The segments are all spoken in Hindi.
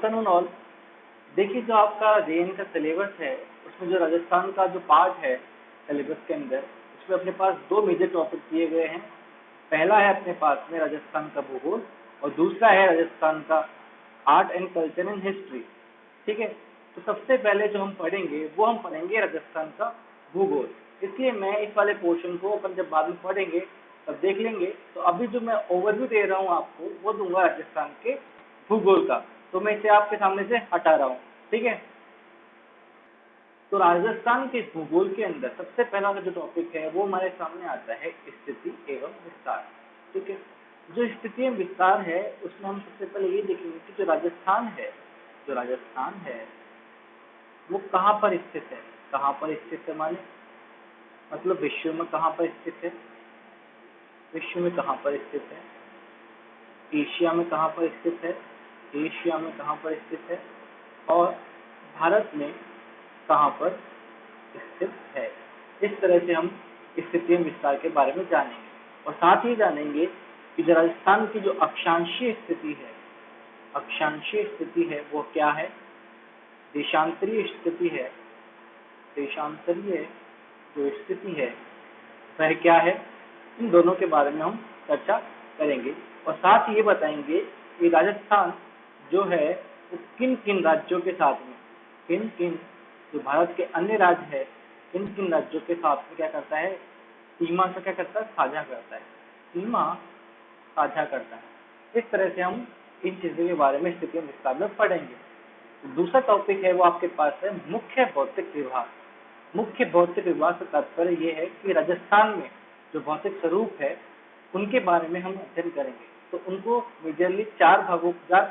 Afternoon all. देखिए, जो आपका जेएन का सिलेबस है उसमें जो राजस्थान का जो पार्ट है सिलेबस के अंदर, उसमें अपने पास दो मेजर टॉपिक दिए गए हैं। पहला है अपने पास में राजस्थान का भूगोल और दूसरा है राजस्थान का art and culture and history. ठीक है, तो सबसे पहले जो हम पढ़ेंगे वो हम पढ़ेंगे राजस्थान का भूगोल। इसलिए मैं इस वाले पोर्शन को अपन जब बाद में पढ़ेंगे तब देख लेंगे। तो अभी जो मैं ओवरव्यू दे रहा हूँ आपको वो दूंगा राजस्थान के भूगोल का। तो मैं इसे आपके सामने से हटा रहा हूँ। ठीक है, तो राजस्थान के भूगोल के अंदर सबसे पहला जो टॉपिक है वो हमारे सामने आता है स्थिति एवं विस्तार। ठीक है, जो स्थिति एवं विस्तार है उसमें हम सबसे पहले ये देखेंगे कि जो राजस्थान है वो कहाँ पर स्थित है। कहाँ पर स्थित है माने मतलब विश्व में कहाँ पर स्थित है, विश्व में कहाँ पर स्थित है, एशिया में कहाँ पर स्थित है, एशिया में कहाँ पर स्थित है, और भारत में कहाँ पर स्थित है। इस तरह से हम स्थिति एवं विस्तार के बारे में जानेंगे और साथ ही जानेंगे कि जो राजस्थान की जो अक्षांशीय स्थिति है वो क्या है, देशांतरीय स्थिति है, देशांतरीय जो स्थिति है वह क्या है। इन दोनों के बारे में हम चर्चा करेंगे और साथ ही ये बताएंगे कि राजस्थान जो है वो किन किन राज्यों के साथ में, किन किन जो भारत के अन्य राज्य है किन किन राज्यों के साथ में क्या करता है, सीमा का क्या करता है, साझा करता है, सीमा साझा करता है। इस तरह से हम इन चीजों के बारे में स्थिति एवं विस्तार में पढ़ेंगे। दूसरा टॉपिक है वो आपके पास है मुख्य भौतिक विभाग। मुख्य भौतिक विभाग से तात्पर्य ये है कि राजस्थान में जो भौतिक स्वरूप है उनके बारे में हम अध्ययन करेंगे। तो उनको मेजरली चार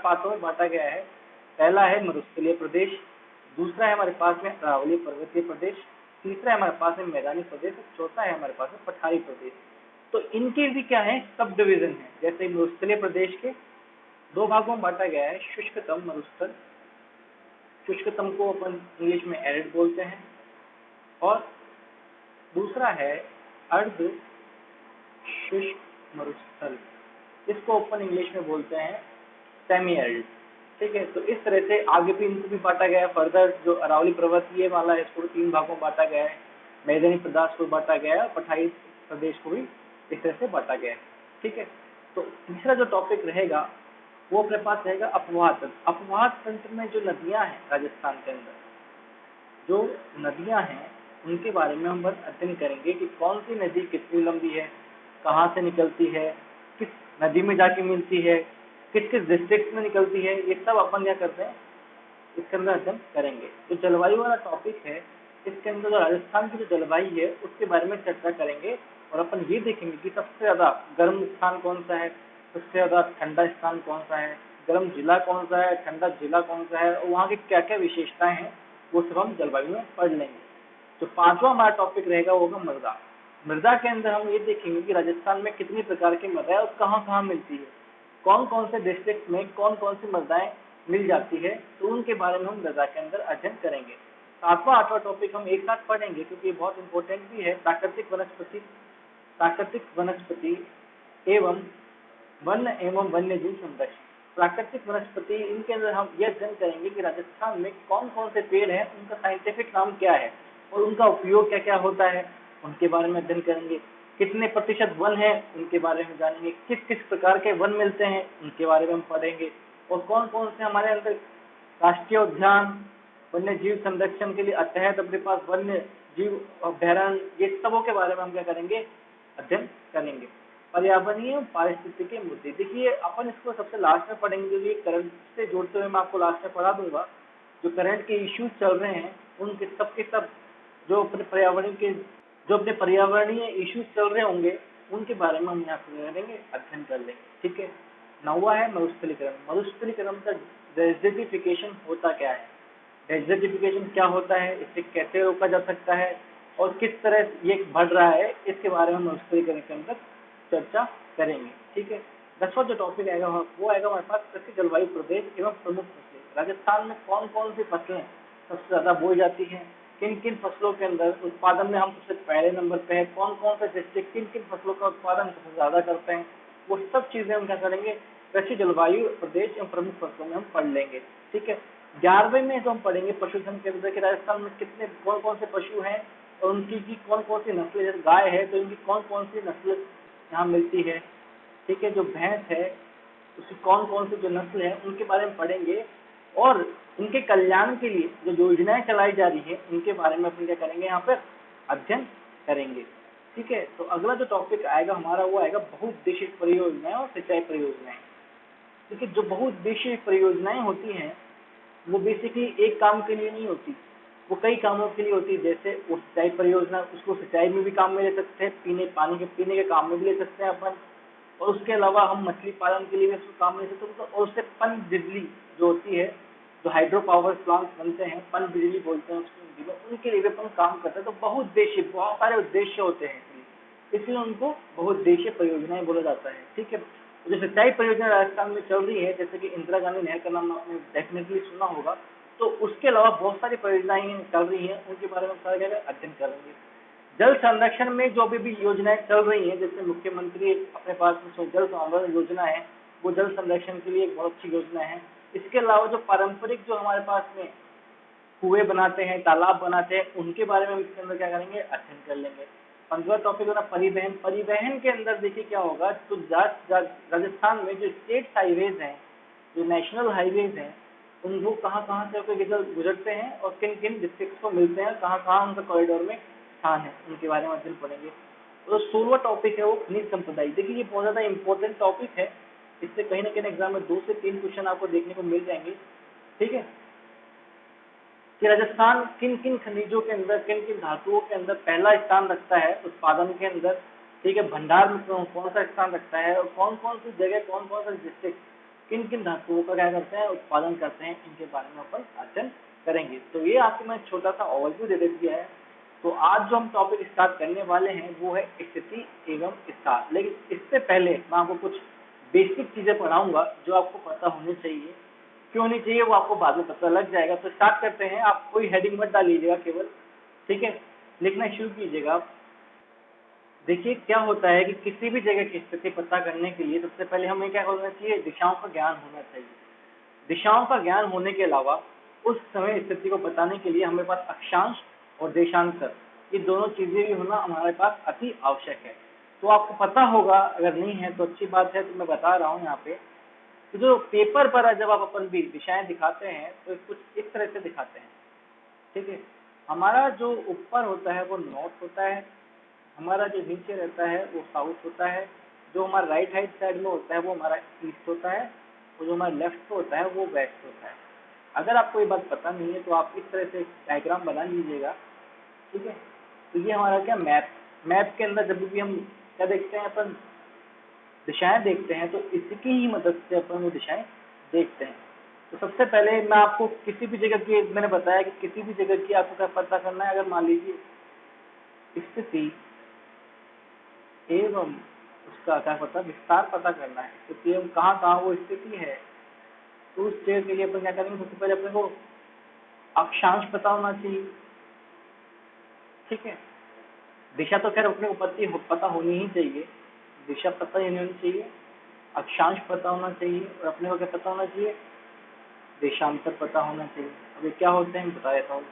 पार्टों में बांटा गया है। पहला है मरुस्थलीय प्रदेश, दूसरा है हमारे पास में अरावली पर्वतीय प्रदेश, तीसरा है हमारे पास में मैदानी प्रदेश और चौथा है हमारे पास में पठारी प्रदेश। तो इनके भी क्या है, सब डिवीजन है। जैसे मरुस्थलीय प्रदेश के दो भागों में बांटा गया है, शुष्कतम मरुस्थल, शुष्कतम को अपन इंग्लिश में एरिड बोलते हैं, और दूसरा है अर्ध शुष्क मरुस्थल, इसको अपन इंग्लिश में बोलते हैं सेमी एरिड। ठीक है, तो इस तरह से आगे भी इनको भी बांटा गया है। फर्दर जो अरावली पर्वतीय वाला है इसको तीन भागों में बांटा गया है, मैदानी प्रदेश को बांटा गया है और पठारी प्रदेश को भी इस तरह से बांटा गया है। ठीक है, तो तीसरा जो टॉपिक रहेगा वो अपने पास रहेगा अपवाह तंत्र। अपवाह तंत्र में जो नदियां हैं राजस्थान के अंदर, जो नदियां हैं उनके बारे में हम बस अध्ययन करेंगे कि कौन सी नदी कितनी लंबी है, कहाँ से निकलती है, किस नदी में जाके मिलती है, किस किस डिस्ट्रिक्ट में निकलती है, ये सब अपन क्या करते हैं इसके अंदर अध्ययन करेंगे। जो जलवायु वाला टॉपिक है इसके अंदर जो राजस्थान की जो जलवायु है उसके बारे में चर्चा करेंगे और अपन ये देखेंगे कि सबसे ज्यादा गर्म स्थान कौन सा है, सबसे ज्यादा ठंडा स्थान कौन सा है, गर्म जिला कौन सा है, ठंडा जिला कौन सा है और वहाँ की क्या क्या विशेषताएं हैं वो सब हम जलवायु में पढ़ लेंगे। जो पांचवा हमारा टॉपिक रहेगा वो होगा मृदा। मृदा के अंदर हम ये देखेंगे कि राजस्थान में कितनी प्रकार की मृदा है और कहाँ कहाँ मिलती है, कौन कौन से डिस्ट्रिक्ट में कौन कौन सी मृदाएं मिल जाती है, तो उनके बारे में हम मृदा के अंदर अध्ययन करेंगे। सातवां आठवां टॉपिक हम एक साथ पढ़ेंगे क्योंकि ये बहुत इंपॉर्टेंट भी है, प्राकृतिक वनस्पति एवं वन्य एवं वन्य जीव संरक्षण। प्राकृतिक वनस्पति, इनके अंदर हम यह अध्ययन करेंगे कि राजस्थान में कौन कौन से पेड़ हैं, उनका साइंटिफिक नाम क्या है और उनका उपयोग क्या क्या होता है, उनके बारे में अध्ययन करेंगे। कितने प्रतिशत वन है उनके बारे में जानेंगे, किस किस प्रकार के वन मिलते हैं उनके बारे में हम पढ़ेंगे, और कौन कौन से हमारे अंदर राष्ट्रीय उद्यान, वन्य जीव संरक्षण के लिए अतहत अपने पास वन्य जीव अभ्यारण्य, ये सबों के बारे में हम क्या करेंगे, अध्ययन करेंगे। पर्यावरणीय पारिस्थितिकी के मुद्दे, देखिए अपन इसको सबसे लास्ट में पढ़ेंगे, ये करंट से जोड़ते हुए मैं आपको लास्ट में पढ़ा दूंगा। जो करंट के इश्यूज चल रहे हैं उनके सब के सब जो अपने पर्यावरणीय इश्यूज चल रहे होंगे उनके बारे में हम यहाँ करेंगे, अध्ययन कर लेंगे। ठीक है, नौवां है मरुस्थलीकरण। मरुस्थलीकरण का डेजर्टिफिकेशन होता क्या है, डेजर्टिफिकेशन क्या होता है, इसे कैसे रोका जा सकता है और किस तरह ये बढ़ रहा है, इसके बारे में मरुस्थलीकरण के अंदर चर्चा करेंगे। ठीक है, 10वां जो टॉपिक आएगा वो आएगा हमारे पास कृषि जलवायु प्रदेश एवं प्रमुख फसलें। राजस्थान में कौन कौन सी फसलें सबसे ज्यादा बोई जाती हैं, किन किन फसलों के अंदर उत्पादन में हम सबसे पहले नंबर पे है, कौन कौन से डिस्ट्रिक्ट किन किन फसलों का उत्पादन सबसे ज्यादा करते हैं, वो सब चीजें हम क्या करेंगे कृषि, जलवायु, प्रदेश एवं प्रमुख फसलों में हम पढ़ लेंगे। ठीक है, 11वें में तो हम पढ़ेंगे पशुधन के अंदर कि राजस्थान में कितने कौन कौन से पशु हैं और उनकी की कौन कौन सी नस्लें, जैसे गाय है तो इनकी कौन कौन सी नस्ल यहाँ मिलती है। ठीक है, जो भैंस है उसकी कौन कौन सी जो नस्ल है उनके बारे में पढ़ेंगे, और उनके कल्याण के लिए जो योजनाएं चलाई जा रही है उनके बारे में अपन क्या करेंगे, यहाँ पर अध्ययन करेंगे। ठीक है, तो अगला जो टॉपिक आएगा हमारा वो आएगा बहुउद्देशीय परियोजनाएं और सिंचाई परियोजनाएं। ठीक है, जो बहुउद्देशीय परियोजनाएं होती हैं वो बेसिकली एक काम के लिए नहीं होती, वो कई कामों के लिए होती है। जैसे वो सिंचाई परियोजना, उसको सिंचाई में भी काम में ले सकते हैं, पीने के काम में भी ले सकते हैं अपन, और उसके अलावा हम मछली पालन के लिए भी उसको काम में ले सकते हैं। और उससे पन बिजली जो होती है, जो हाइड्रो पावर प्लांट बनते हैं, पन बिजली बोलते हैं उसको हिंदी में, उनके लिए भी अपन काम करते हैं। तो बहुउद्देशीय, बहुत सारे उद्देश्य होते हैं, इसलिए उनको बहुउद्देशीय परियोजनाएं बोला जाता है। ठीक है, जो सिंचाई परियोजना राजस्थान में चल रही है, जैसे कि इंदिरा गांधी नहर का नाम आपने डेफिनेटली सुना होगा, तो उसके अलावा बहुत सारी परियोजनाएं चल रही हैं, उनके बारे में सारा अध्ययन करेंगे। जल संरक्षण में जो भी योजनाएं चल रही हैं, जैसे मुख्यमंत्री अपने पास में जल संवर्धन योजना है, वो जल संरक्षण के लिए एक बहुत अच्छी योजना है। इसके अलावा जो पारंपरिक जो हमारे पास में कुएं बनाते हैं, तालाब बनाते हैं, उनके बारे में इसके अंदर क्या करेंगे, अध्ययन कर लेंगे। 15वां टॉपिक होगा परिवहन। परिवहन के अंदर देखिए क्या होगा, तो राजस्थान में जो स्टेट हाईवेज हैं, जो नेशनल हाईवेज हैं, उनको कहाँ कहाँ से होकर गुजरते हैं और किन किन डिस्ट्रिक्ट को मिलते हैं, कहाँ कहाँ उनका कॉरिडोर में स्थान है, उनके बारे में अध्ययन पढ़ेंगे। तो 16वां टॉपिक है वो खनिज संपदा। देखिए ये बहुत ज्यादा इंपॉर्टेंट टॉपिक है, इससे कहीं ना कहीं एग्जाम में 2 से 3 क्वेश्चन आपको देखने को मिल जाएंगे। ठीक है, कि राजस्थान किन किन खनिजों के अंदर, किन किन धातुओं के अंदर पहला स्थान रखता है उत्पादन के अंदर। ठीक है, भंडार में कौन सा स्थान रखता है, और कौन कौन सी जगह, कौन कौन सा डिस्ट्रिक्ट किन किन धातुओं का क्या करते हैं, उत्पादन करते हैं, इनके बारे में अपन अध्ययन करेंगे। तो ये आपको मैं छोटा सा ओवरव्यू दे दिया है। तो आज जो हम टॉपिक स्टार्ट करने वाले हैं वो है स्थिति एवं स्टार। लेकिन इससे पहले मैं आपको कुछ बेसिक चीजें पढ़ाऊंगा जो आपको पता होनी चाहिए। क्यों नहीं चाहिए वो आपको बाद में पता लग जाएगा। तो स्टार्ट करते हैं। आप कोई हेडिंग मत डालिएगा केवल, ठीक है, लिखना शुरू कीजिएगा आप। देखिए क्या होता है कि किसी भी जगह की स्थिति पता करने के लिए सबसे पहले हमें क्या होना चाहिए, दिशाओं का ज्ञान होना चाहिए। दिशाओं का ज्ञान होने के अलावा उस समय स्थिति को बताने के लिए हमारे पास अक्षांश और देशांतर, ये दोनों चीजें भी होना हमारे पास अति आवश्यक है। तो आपको पता होगा, अगर नहीं है तो अच्छी बात है, तो मैं बता रहा हूँ यहाँ पे। तो जो पेपर पर जब आप अपन भी दिशाएं दिखाते हैं तो कुछ इस तरह से दिखाते हैं। ठीक है, हमारा जो ऊपर होता है वो नॉर्थ होता है, हमारा जो नीचे रहता है वो साउथ होता है, जो हमारा राइट हैंड साइड में होता है वो हमारा ईस्ट होता है, और जो हमारा लेफ्ट में होता है वो वेस्ट होता है। अगर आपको ये बात पता नहीं है तो आप इस तरह से डायग्राम बना लीजिएगा। ठीक है, तो ये हमारा क्या मैप के अंदर जब भी हम क्या देखते हैं, अपन दिशाएं देखते हैं, तो इसकी ही मदद से अपन वो दिशाएं देखते हैं। तो सबसे पहले मैं आपको किसी भी जगह की, मैंने बताया कि किसी भी जगह की आपको क्या पता करना है। अगर मान लीजिए स्थिति एवं उसका क्या पता, विस्तार पता करना है, स्थिति एवं कहाँ कहाँ वो स्थिति है, तो उस जगह के लिए अपन क्या करेंगे, सबसे पहले अपने को अक्षांश पता होना चाहिए। ठीक है, दिशा तो खैर अपने को पता होनी ही चाहिए, दिशा पता ही नहीं होनी चाहिए, अक्षांश पता होना चाहिए, और अपने को क्या पता होना चाहिए, देशांतर पता होना चाहिए। अब ये क्या होते हैं बता देता हूँ।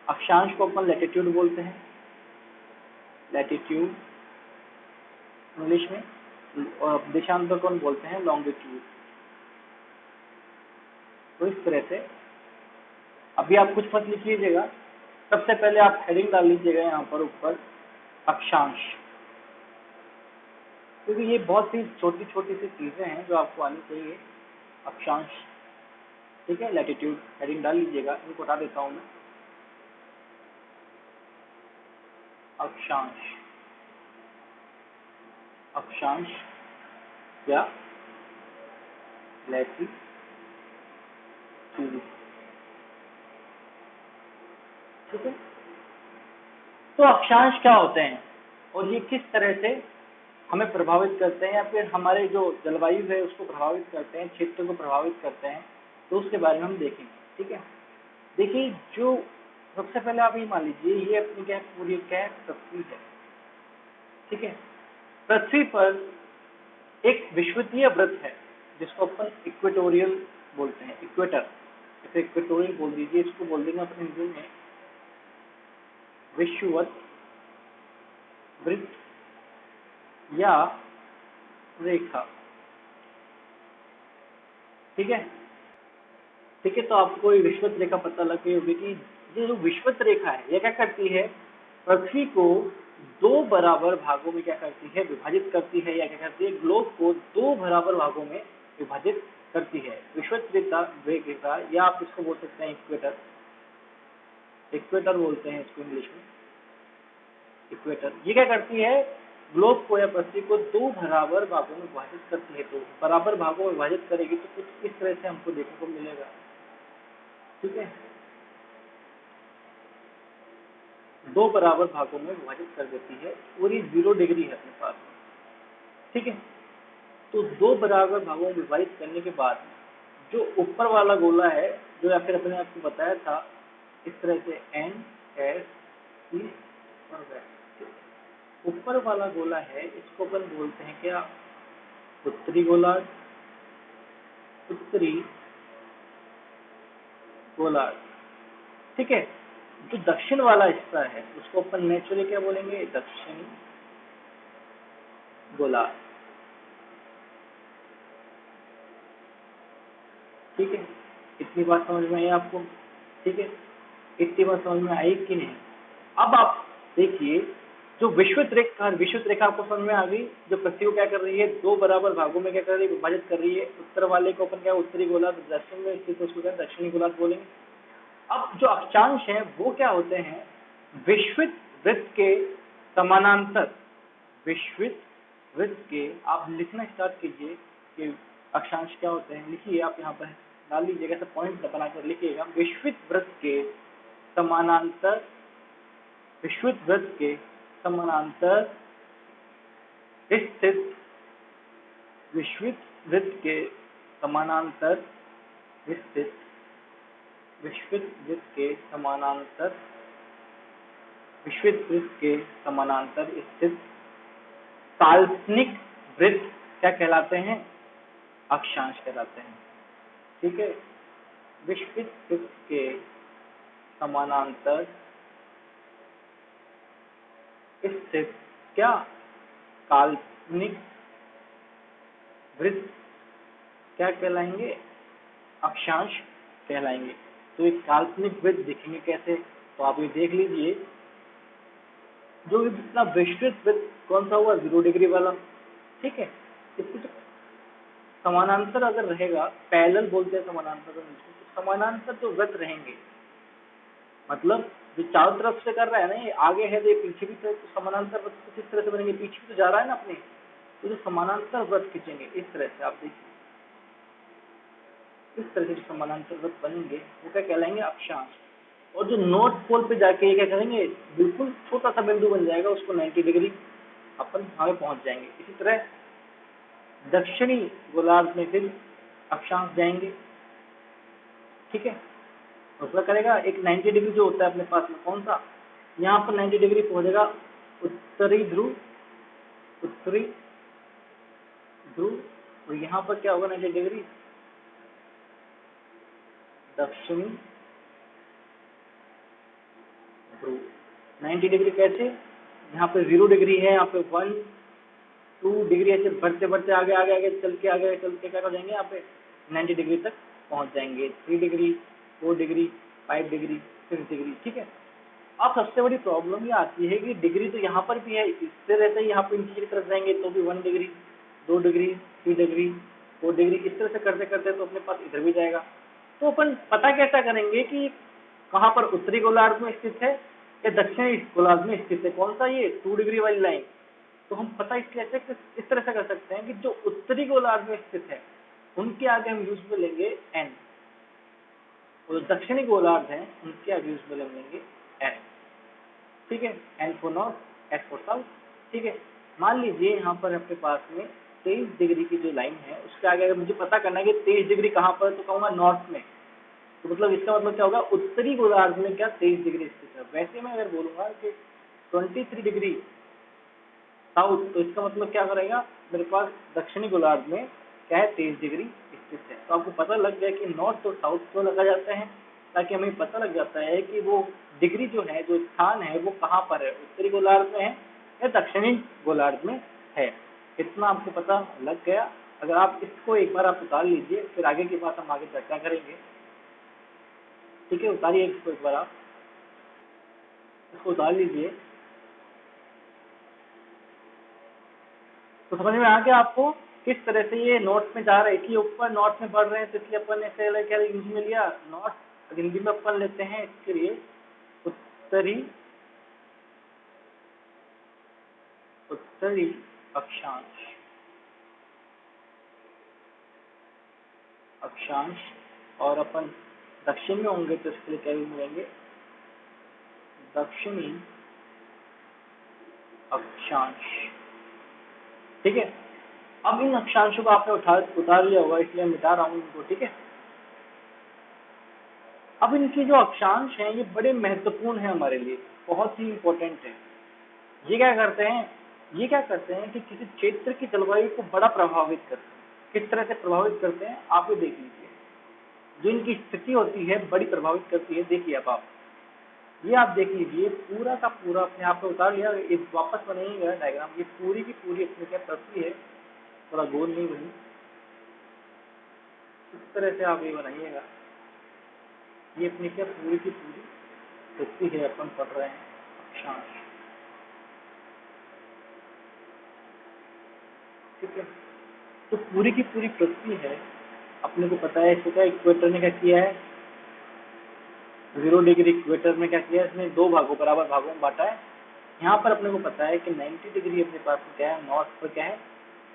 अक्षांश को अपन लैटिट्यूड बोलते हैं, लैटिट्यूड इंग्लिश में, और देशांतर को हम बोलते हैं लॉन्गिट्यूड। तो इस तरह से अभी आप कुछ मत लिख लीजिएगा, सबसे पहले आप हेडिंग डाल लीजिएगा यहाँ पर ऊपर अक्षांश, क्योंकि ये बहुत सी छोटी छोटी सी चीजें हैं जो आपको आनी चाहिए। अक्षांश, ठीक है, लैटिट्यूड हेडिंग डाल लीजिएगा, इनको हटा देता हूँ मैं। अक्षांश, अक्षांश या लैटिट्यूड। ठीक है, तो अक्षांश क्या होते हैं और ये किस तरह से हमें प्रभावित करते हैं, या फिर हमारे जो जलवायु है उसको प्रभावित करते हैं, क्षेत्र को प्रभावित करते हैं, तो उसके बारे में हम देखेंगे। ठीक है, देखिए जो सबसे पहले आप ये मान लीजिए, ये अपनी क्या पूरी क्या पृथ्वी है। ठीक है, पृथ्वी पर एक विषुवतीय वृत्त है जिसको अपन इक्वेटोरियल बोलते हैं, इक्वेटर, इसे इक्वेटोरियल बोल दीजिए, इसको बोल देंगे अपन हिंदी में विषुवत वृत्त या रेखा। ठीक है, ठीक है, तो आपको ये विषुवत रेखा पता लग गई होगी कि ये जो विषुवत रेखा है ये क्या करती है, पृथ्वी को दो बराबर भागों में क्या करती है, विभाजित करती है, या क्या करती है, ग्लोब को दो बराबर भागों में विभाजित करती है। विषुवत रेखा या आप इसको बोल सकते हैं इक्वेटर, इक्वेटर बोलते हैं इसको इंग्लिश में, इक्वेटर। ये क्या करती है, ग्लोब को या पृथ्वी को दो बराबर भागों में विभाजित करती है। तो बराबर भागों में विभाजित करेगी तो कुछ इस तरह से हमको देखने को मिलेगा। ठीक है, दो बराबर भागों में विभाजित कर देती है और ये 0 डिग्री है अपने पास। ठीक है, तो दो बराबर भागों में विभाजित करने के बाद जो ऊपर वाला गोला है, जो या फिर अपने आपको बताया था इस तरह से N S P और Z, ऊपर वाला गोला है इसको अपन बोलते हैं क्या, उत्तरी गोलार्ध, उत्तरी गोलार्ध। ठीक है, जो दक्षिण वाला हिस्सा है उसको अपन नेचुरली क्या बोलेंगे, दक्षिणी गोलार्ध। ठीक है, इतनी बात समझ में आई आपको। ठीक है, इतनी बात समझ में आई कि नहीं। अब आप देखिए, जो विषुवत रेखा आपको समझ में आ गई, जो पृथ्वी को क्या कर रही है, दो बराबर भागों में क्या कर रही है, विभाजित कर रही है। उत्तर वाले को अपन क्या, उत्तरी गोलार्ध, दक्षिण में स्थित उसको क्या दक्षिणी गोलार्ध बोलेंगे। अब जो अक्षांश है वो क्या होते हैं, विषुवत वृत्त के समानांतर, विषुवत वृत्त के, आप लिखना स्टार्ट कीजिए कि अक्षांश क्या होते हैं। लिखिए, आप यहाँ पर डाल लीजिएगा, ऐसा पॉइंट बनाकर लिखिएगा, विषुवत वृत्त के समानांतर, विषुवत वृत्त के समानांतर स्थित, विषुवत वृत्त के समानांतर स्थित, विषुवत वृत्त के समानांतर, विषुवत वृत्त के समानांतर स्थित काल्पनिक वृत्त क्या कहलाते हैं, अक्षांश कहलाते हैं। ठीक है, विषुवत वृत्त के समानांतर स्थित क्या, काल्पनिक वृत्त क्या कहलाएंगे, अक्षांश कहलाएंगे। तो एक काल्पनिक वृत्त दिखेंगे कैसे, तो आप ये देख लीजिए, जो जितना विषुवत वृत्त कौन सा हुआ, 0 डिग्री वाला। ठीक है, इसकी तो समानांतर अगर रहेगा, पैरेलल बोलते हैं समानांतर, तो समानांतर जो वृत्त रहेंगे, मतलब जो चारों तरफ से कर रहा है ना, ये आगे है तो ये पीछे भी, तो समानांतर वृत्त कुछ इस तरह से बनेंगे, पीछे तो जा रहा है ना अपने, तो जो समानांतर वृत्त खींचेंगे इस तरह से, आप देखिए इस तरह से जो समानांतर वृत्त बनेंगे वो क्या कहलाएंगे, अक्षांश। और जो नॉर्थ पोल पे जाके ये क्या करेंगे, बिल्कुल छोटा सा बिंदु बन जाएगा, उसको 90 डिग्री अपन वहां पहुंच जाएंगे। इसी तरह दक्षिणी गोलार्ध में फिर अक्षांश जाएंगे। ठीक है, उसका करेगा एक 90 डिग्री जो होता है अपने पास में, कौन सा, यहाँ पर 90 डिग्री पहुंचेगा उत्तरी ध्रुव, उत्तरी ध्रुव, और यहाँ पर क्या होगा 90 डिग्री, दक्षिणी ध्रुव। 90 डिग्री कैसे, यहाँ पे 0 डिग्री है, यहाँ पे 1 2 डिग्री, ऐसे बढ़ते बढ़ते आगे आगे आगे चल के क्या कर जाएंगे, यहाँ पे 90 डिग्री तक पहुंच जाएंगे। 3 डिग्री, 4 डिग्री, 5 डिग्री, 6 डिग्री। ठीक है, अब सबसे बड़ी प्रॉब्लम ये आती है कि डिग्री तो यहाँ पर भी है, इससे रहता है यहाँ पे नीचे की तरफ जाएंगे तो भी 1 डिग्री, 2 डिग्री, 3 डिग्री, 4 डिग्री, इस तरह से करते करते तो अपने पास इधर भी जाएगा। तो अपन पता कैसा करेंगे कि कहाँ पर उत्तरी गोलार्ध में स्थित है या दक्षिणी गोलार्ध में स्थित है, कौन सा, ये 2 डिग्री वाली लाइन। तो हम पता इस तरह से कर सकते हैं कि जो उत्तरी गोलार्ध में स्थित है उनके आगे हम यूज में लेंगे n, और जो दक्षिणी गोलार्ध है उनके आगे यूज में लेंगे s। ठीक है, n for north, s for south. ठीक है, मान लीजिए यहाँ पर अपने पास में 23 डिग्री की जो लाइन है उसके आगे अगर मुझे पता करना है कि 23 डिग्री कहाँ पर, तो कहूँगा नॉर्थ में। तो मतलब इसका मतलब क्या होगा, उत्तरी गोलार्ध में क्या 23 डिग्री स्थित है। वैसे मैं अगर बोलूंगा कि 23 डिग्री साउथ, तो इसका मतलब क्या करेगा, मेरे पास दक्षिणी गोलार्ध में क्या है 23 डिग्री स्थित है। तो आपको पता लग गया कि नॉर्थ और साउथ क्यों लगा जाते हैं, ताकि हमें पता लग जाता है कि वो डिग्री जो है, जो स्थान है, वो कहाँ पर है, उत्तरी गोलार्ध में है या दक्षिणी गोलार्ध में है। इतना आपको पता लग गया। अगर आप इसको एक बार आप उतार लीजिए, फिर आगे की बात हम आगे चर्चा करेंगे। ठीक है, उतारिए इसको एक बार, आप इसको उतार लीजिए। तो समझ में आ गया आपको किस तरह से ये नॉर्थ में जा रहे हैं, कि ऊपर नॉर्थ में बढ़ रहे हैं, तो इसलिए अपन ने क्या हिंदी में लिया नॉर्थ, हिंदी में अपन लेते हैं इसके लिए उत्तरी उत्तरी अक्षांश। और अपन दक्षिण में होंगे तो इसके लिए क्या मिलेंगे, दक्षिणी अक्षांश। ठीक है, अब इन अक्षांशों को आपने उतार लिया होगा, इसलिए मैं मिटा रहा हूँ इनको। ठीक है, अब इनके जो अक्षांश हैं ये बड़े महत्वपूर्ण है हमारे लिए, बहुत ही इंपॉर्टेंट है। ये क्या करते हैं कि किसी क्षेत्र की जलवायु को बड़ा प्रभावित करते हैं। किस तरह से प्रभावित करते हैं आप ये देख लीजिए। जो इनकी स्थिति होती है बड़ी प्रभावित करती है। देखिए अब आप ये आप देख लीजिए, पूरा का पूरा अपने आप में उतार लिया, ये वापस बनाइएगा डायग्राम। ये पूरी की पूरी इसमें क्या पृथ्वी है, थोड़ा गोल नहीं बनी, इस तरह से आप ये बनाइएगा। ये अपनी क्या पूरी की पूरी पृथ्वी है, अपन पढ़ रहे हैं अक्षांश। ठीक है, तो पूरी की पूरी पृथ्वी है, अपने को पता है। इसको क्या इक्वेटर ने क्या किया है, 0 डिग्री इक्वेटर में क्या किया है, इसने दो भागों बराबर भागों में बांटा है। यहाँ पर अपने को पता है कि 90 डिग्री अपने पास में क्या है, नॉर्थ पर क्या है,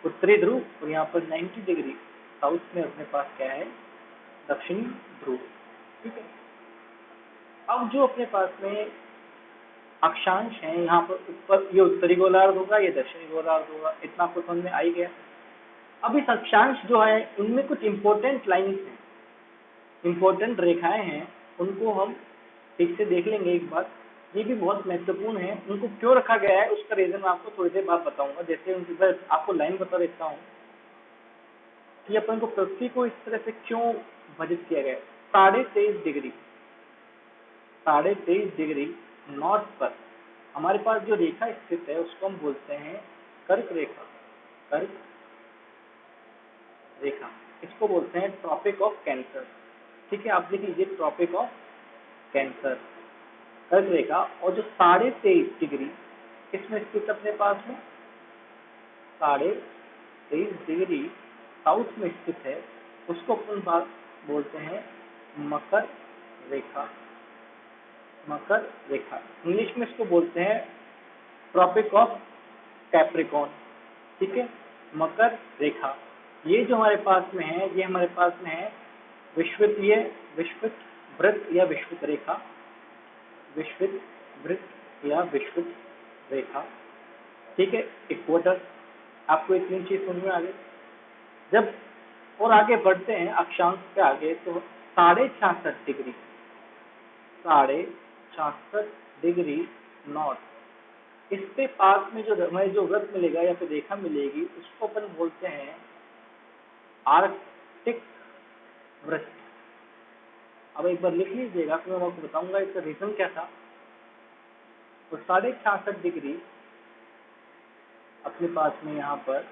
उत्तरी ध्रुव, और यहाँ पर 90 डिग्री साउथ में अपने पास क्या है, दक्षिणी ध्रुव। ठीक है, अब जो अपने पास में अक्षांश है, यहाँ पर ऊपर ये उत्तरी गोलार्ध होगा, ये दक्षिणी गोलार्ध होगा। इतना आपको समझ में आ ही गया। अब इस अक्षांश जो है उनमें कुछ इंपॉर्टेंट लाइन्स हैं, इंपॉर्टेंट रेखाएं हैं, उनको हम ठीक से देख लेंगे एक बार। ये भी बहुत महत्वपूर्ण है। उनको क्यों रखा गया है उसका रीजन मैं आपको थोड़ी देर बाद बताऊंगा। जैसे उनकी आपको लाइन बता देता हूँ कि अपन को पृथ्वी को इस तरह से क्यों विभाजित किया गया है। 23.5 डिग्री नॉर्थ पर हमारे पास जो रेखा स्थित है उसको हम बोलते हैं कर्क रेखा। कर्क रेखा, इसको बोलते हैं ट्रॉपिक ऑफ कैंसर। ठीक है, आप देख लीजिए ट्रॉपिक ऑफ कैंसर, कर्क रेखा। और जो 23.5 डिग्री इसमें स्थित अपने पास में 23.5 डिग्री साउथ में स्थित है, उसको अपन बात बोलते हैं मकर रेखा। मकर रेखा, इंग्लिश में इसको बोलते हैं ट्रॉपिक ऑफ कैप्रिकॉर्न। ठीक है, मकर रेखा। ये जो हमारे पास में है, ये हमारे पास में है विषुवत वृत्त या विषुवत रेखा। विषुवत वृत्त या विषुवत रेखा। ठीक है, इक्वेटर। आपको ये तीन चीज समझ में आ गई। जब और आगे बढ़ते हैं अक्षांश पे आगे, तो 66.5 डिग्री 66.5 डिग्री नॉर्थ, इसके पास में जो हमें जो वृत्त मिलेगा या फिर रेखा मिलेगी उसको अपन बोलते हैं आर्कटिक वृत्त। अब एक बार लिख लीजिएगा, फिर मैं आपको बताऊंगा इसका रीजन क्या था। तो 66.5 डिग्री अपने पास में यहाँ पर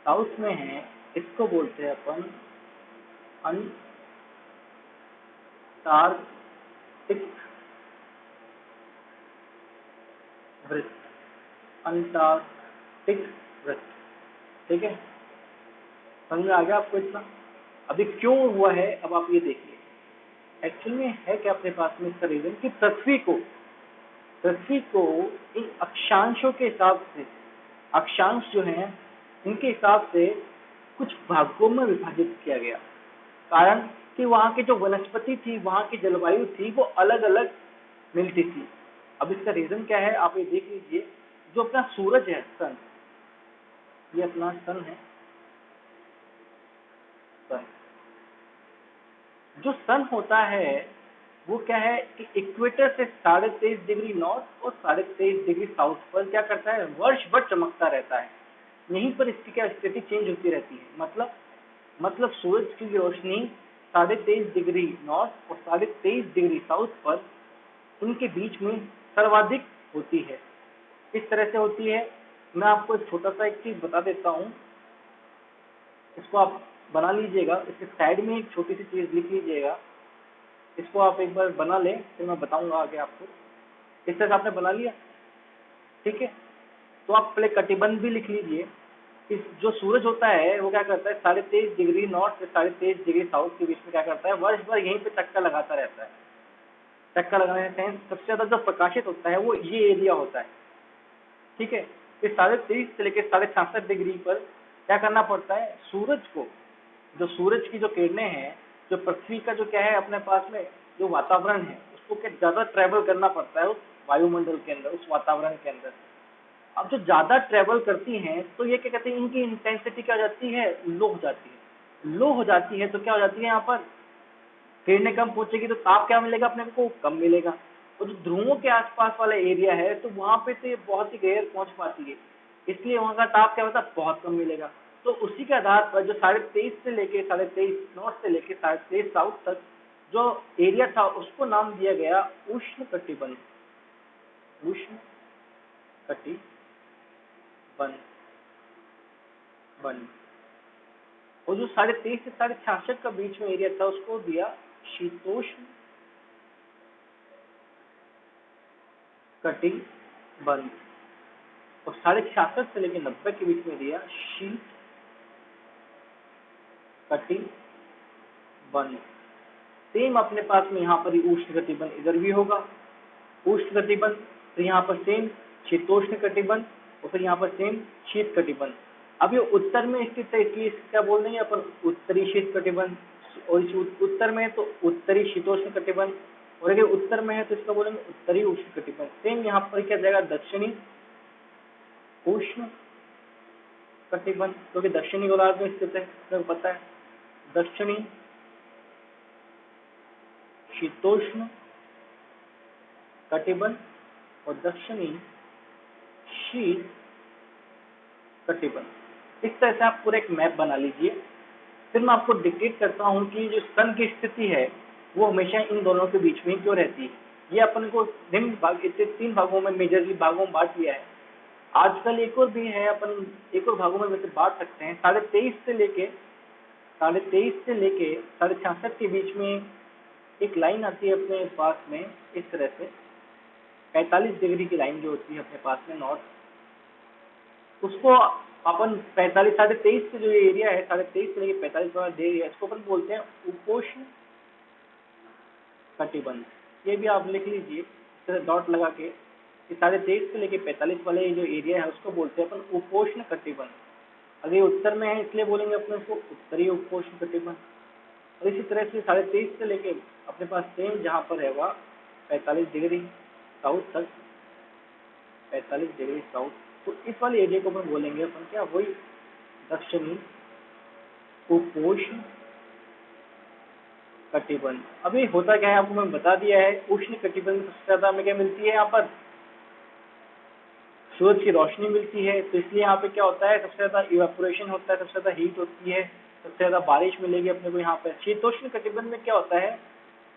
साउथ में है, इसको बोलते हैं अपन अंटार्कटिक वृत्त। अंटार्कटिक वृत्त। ठीक है, समझ में आ गया आपको इतना। अभी क्यों हुआ है अब आप ये देखिए। एक्चुअल में है क्या अपने पास में इसका रीजन कि पृथ्वी को इन अक्षांशों के हिसाब से, अक्षांश जो हैं इनके हिसाब से कुछ भागों में विभाजित किया गया। कारण कि वहाँ की जो वनस्पति थी, वहाँ की जलवायु थी, वो अलग अलग मिलती थी। अब इसका रीजन क्या है आप ये देख लीजिए। जो अपना सूरज है, सन, ये अपना सन है, सन। जो सन होता है वो क्या है कि इक्वेटर से 23.5 डिग्री नॉर्थ और 23.5 डिग्री साउथ पर क्या करता है, वर्ष भर चमकता रहता है। यहीं पर इसकी क्या स्थिति चेंज होती रहती है। मतलब सूरज की रोशनी 23.5 डिग्री नॉर्थ और 23.5 डिग्री साउथ पर इनके बीच में सर्वाधिक होती है। इस तरह से होती है। मैं आपको एक छोटा सा एक चीज बता देता हूँ, इसको आप बना लीजिएगा। इसके साइड में एक छोटी सी चीज लिख लीजिएगा, इसको आप एक बार बना लें, फिर मैं बताऊंगा आगे आपको। इस तरह से आपने बना लिया, ठीक है। तो आप पहले कटिबंध भी लिख लीजिए। इस जो सूरज होता है वो क्या करता है, 23.5 डिग्री नॉर्थ से 23.5 डिग्री साउथ के बीच में क्या करता है, वर्ष भर यहीं पे चक्कर लगाता रहता है। चक्कर लगाने से सबसे ज्यादा जो प्रकाशित होता है वो ये एरिया होता है, ठीक है। इस 23.5 से लेकर 66.5 डिग्री पर क्या करना पड़ता है, सूरज को, जो सूरज की जो किरणें हैं, जो पृथ्वी का जो क्या है अपने पास में जो वातावरण है, उसको क्या ज्यादा ट्रेवल करना पड़ता है उस वायुमंडल के अंदर, उस वातावरण के अंदर। अब जो ज्यादा ट्रेवल करती हैं तो ये क्या कहते हैं, इनकी इंटेंसिटी क्या हो जाती है, लो हो जाती है। लो हो जाती है तो क्या हो जाती है, यहाँ पर किरणें कम पहुंचेगी तो ताप क्या मिलेगा अपने को, कम मिलेगा। और जो ध्रुवों के आसपास वाला एरिया है तो वहां पे तो ये बहुत ही रेयर पहुंच पाती है, इसलिए वहां का ताप क्या होता है, बहुत कम मिलेगा। तो उसी के आधार पर जो 23.5 से लेके 23.5 नॉर्थ से लेके 23.5 साउथ तक जो एरिया था उसको नाम दिया गया उष्ण कटिबंध। उष्ण कटिबंध बंध। और जो 23.5 से 66.5 का बीच में एरिया था उसको दिया शीतोष्ण कटिबंध। और 66.5 से लेकर 90 के बीच में दिया शीत कटिबंध। सेम अपने पास में यहाँ पर उष्ण कटिबंध इधर भी होगा, उष्ण कटिबंध, तो यहाँ पर सेम शीतोष्ण कटिबंध और फिर यहाँ पर सेम शीत कटिबंध। अब ये उत्तर में स्थित है इसलिए क्या बोल देंगे अपन, उत्तरी शीत कटिबंध। और इस उत्तर में है तो उत्तरी शीतोष्ण कटिबंध, और अगर उत्तर में है तो इसका बोलेंगे उत्तरी उष्ण कटिबंध। सेम यहाँ पर क्या जाएगा, दक्षिणी उष्ण कटिबंध, क्योंकि दक्षिणी गोलार्ध में स्थित है, आपको पता है। दक्षिणी शीतोष्ण कटिबंध और दक्षिणी शीत कटिबंध। इस तरह से आप पूरा एक मैप बना लीजिए। फिर मैं आपको डिक्टेट करता हूँ कि जो सन की स्थिति है वो हमेशा इन दोनों के बीच में क्यों रहती है। ये अपन को निम्न भाग, इसे 3 भागों में मेजरली भागों में बांट लिया है। आजकल एक और भी है, अपन एक और भागों में वैसे बांट सकते हैं। 23.5 से लेके 66.5 के बीच में एक लाइन आती है अपने पास में इस तरह से, 45 डिग्री की लाइन जो होती है अपने पास में नॉर्थ, उसको अपन 23.5 से जो एरिया है 23.5 से लेके 45 वाला एरिया, इसको अपन बोलते हैं उपोष्ण कटिबंध। ये भी आप लिख लीजिए इस तरह डॉट लगा के, 23.5 से लेके 45 वाले जो एरिया है उसको बोलते हैं अपन उपोष्ण कटिबंध। अगर ये उत्तर में है इसलिए बोलेंगे अपने उसको उत्तरी उपोष्ण कटिबंध। और इसी तरह से 23.5 से लेके अपने पास सेम जहाँ पर है वह 45 डिग्री साउथ तक, 45 डिग्री साउथ, तो इस वाले एरिया को अपन बोलेंगे अपन क्या, वही दक्षिणी उपोष्ण कटिबंध। अभी होता क्या है आपको मैं बता दिया है। उष्ण कटिबंध सबसे ज्यादा हमें क्या मिलती है, यहाँ पर सूरज की रोशनी मिलती है, तो इसलिए यहाँ पे क्या होता है, सबसे ज्यादा इवेपोरेशन होता है, सबसे ज्यादा हीट होती है, सबसे ज्यादा बारिश मिलेगी अपने को यहाँ पर। शीतोष्ण कटिबंध में क्या होता है,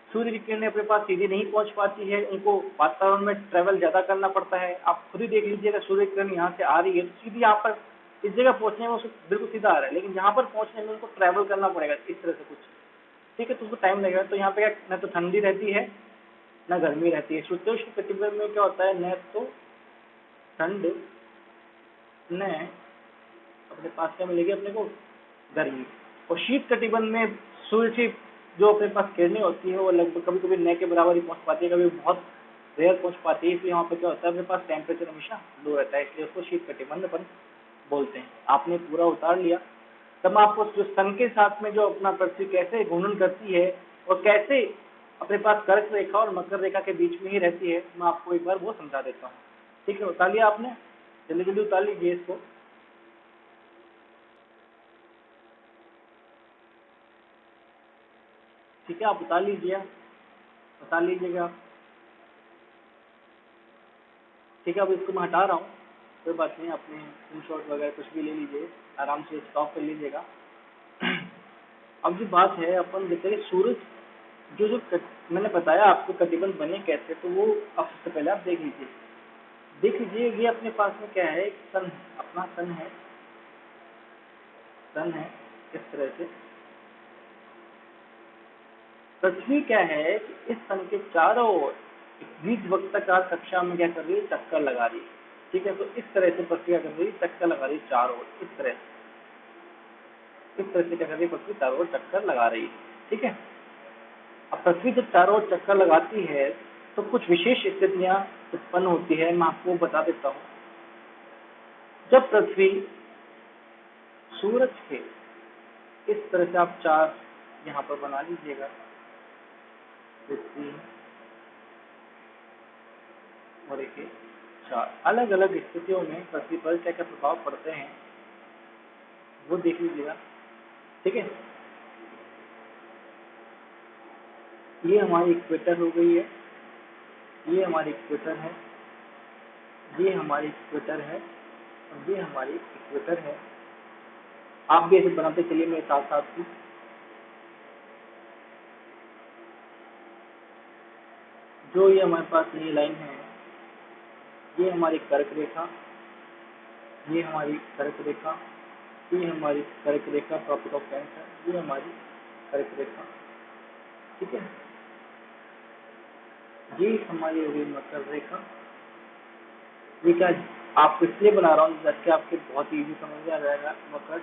सूर्य की किरणें अपने पास सीधी नहीं पहुंच पाती है, उनको वातावरण में ट्रेवल ज्यादा करना पड़ता है। आप खुद ही देख लीजिएगा, सूर्य की किरण यहाँ से आ रही है तो सीधी यहाँ पर इस जगह पहुंचने में बिल्कुल सीधा आ रहा है, लेकिन यहाँ पर पहुंचने में उनको ट्रेवल करना पड़ेगा इस तरह से कुछ, ठीक है, तो उसको टाइम लगेगा। तो यहाँ पे न तो ठंडी रहती है न गर्मी रहती है। शीतोष्ण कटिबंध में क्या होता है, न तो ठंड न अपने पास क्या मिलेगी अपने को, गर्मी। और शीत कटिबंध में सूर्य की जो अपने पास किरणें होती है वो लगभग कभी कभी न के बराबर ही पहुंच पाती है, कभी बहुत रेयर पहुंच पाती है, इसलिए वहाँ पे क्या होता है अपने पास टेम्परेचर हमेशा लो रहता है, इसलिए उसको शीत कटिबंध अपन बोलते हैं। आपने पूरा उतार लिया। तब मैं आपको जो सन के साथ में जो अपना पृथ्वी कैसे घूर्णन करती है और कैसे अपने पास कर्क रेखा और मकर रेखा के बीच में ही रहती है, मैं आपको एक बार वो समझा देता हूँ। ठीक है, उतार लिया आपने, जल्दी जल्दी उतार लीजिए इसको। ठीक है, आप उतार लीजिए, बता लीजिएगा। ठीक है, अब इसको मैं हटा रहा हूँ। कोई बात नहीं, अपने स्क्रीनशॉट वगैरह कुछ भी ले लीजिए, आराम से स्टॉप कर लीजिएगा। अब जो बात है अपन देखते हैं सूरज मैंने बताया आपको कटिबंध बने कैसे, तो वो अब सबसे पहले आप देख लीजिए ये अपने पास में क्या है, एक सन, अपना सन है इस तरह से। पृथ्वी क्या है कि इस सन के चारों ओर द्विज वक्ताकार कक्षा में क्या कर रही है, चक्कर लगा रही है। ठीक है, तो इस तरह से पृथ्वी क्या कर रही है, चक्कर लगा रही है चारों ओर, इस तरह से क्या कर रही है, पृथ्वी चारों ओर चक्कर लगा रही है। ठीक है, अब पृथ्वी जब चारों ओर चक्कर लगाती है तो कुछ विशेष स्थितियां उत्पन्न होती है, मैं आपको बता देता हूँ। जब पृथ्वी सूरज के इस तरह से आप चार यहाँ पर बना लीजिएगा, पृथ्वी और एक चार अलग अलग स्थितियों में पृथ्वी पर क्या क्या प्रभाव पड़ते हैं वो देख लीजिएगा। ठीक है, ये हमारी इक्वेटर हो गई है, ये हमारी इक्वेटर है, ये हमारी इक्वेटर है और ये हमारी इक्वेटर है। आप भी ऐसे बनाते चलिए मेरे साथ साथ ही। जो ये हमारे पास ये लाइन है, ये हमारी कर्क रेखा, ये हमारी कर्क रेखा, ये हमारी कर्क रेखा ट्रॉपिक ऑफ कैंसर, ये हमारी कर्क रेखा। ठीक है, ये हमारी हो गई मकर रेखा। ये क्या आपको इसलिए बना रहा हूँ जैसे आपके बहुत इजी समझ में आ जाएगा। मकर,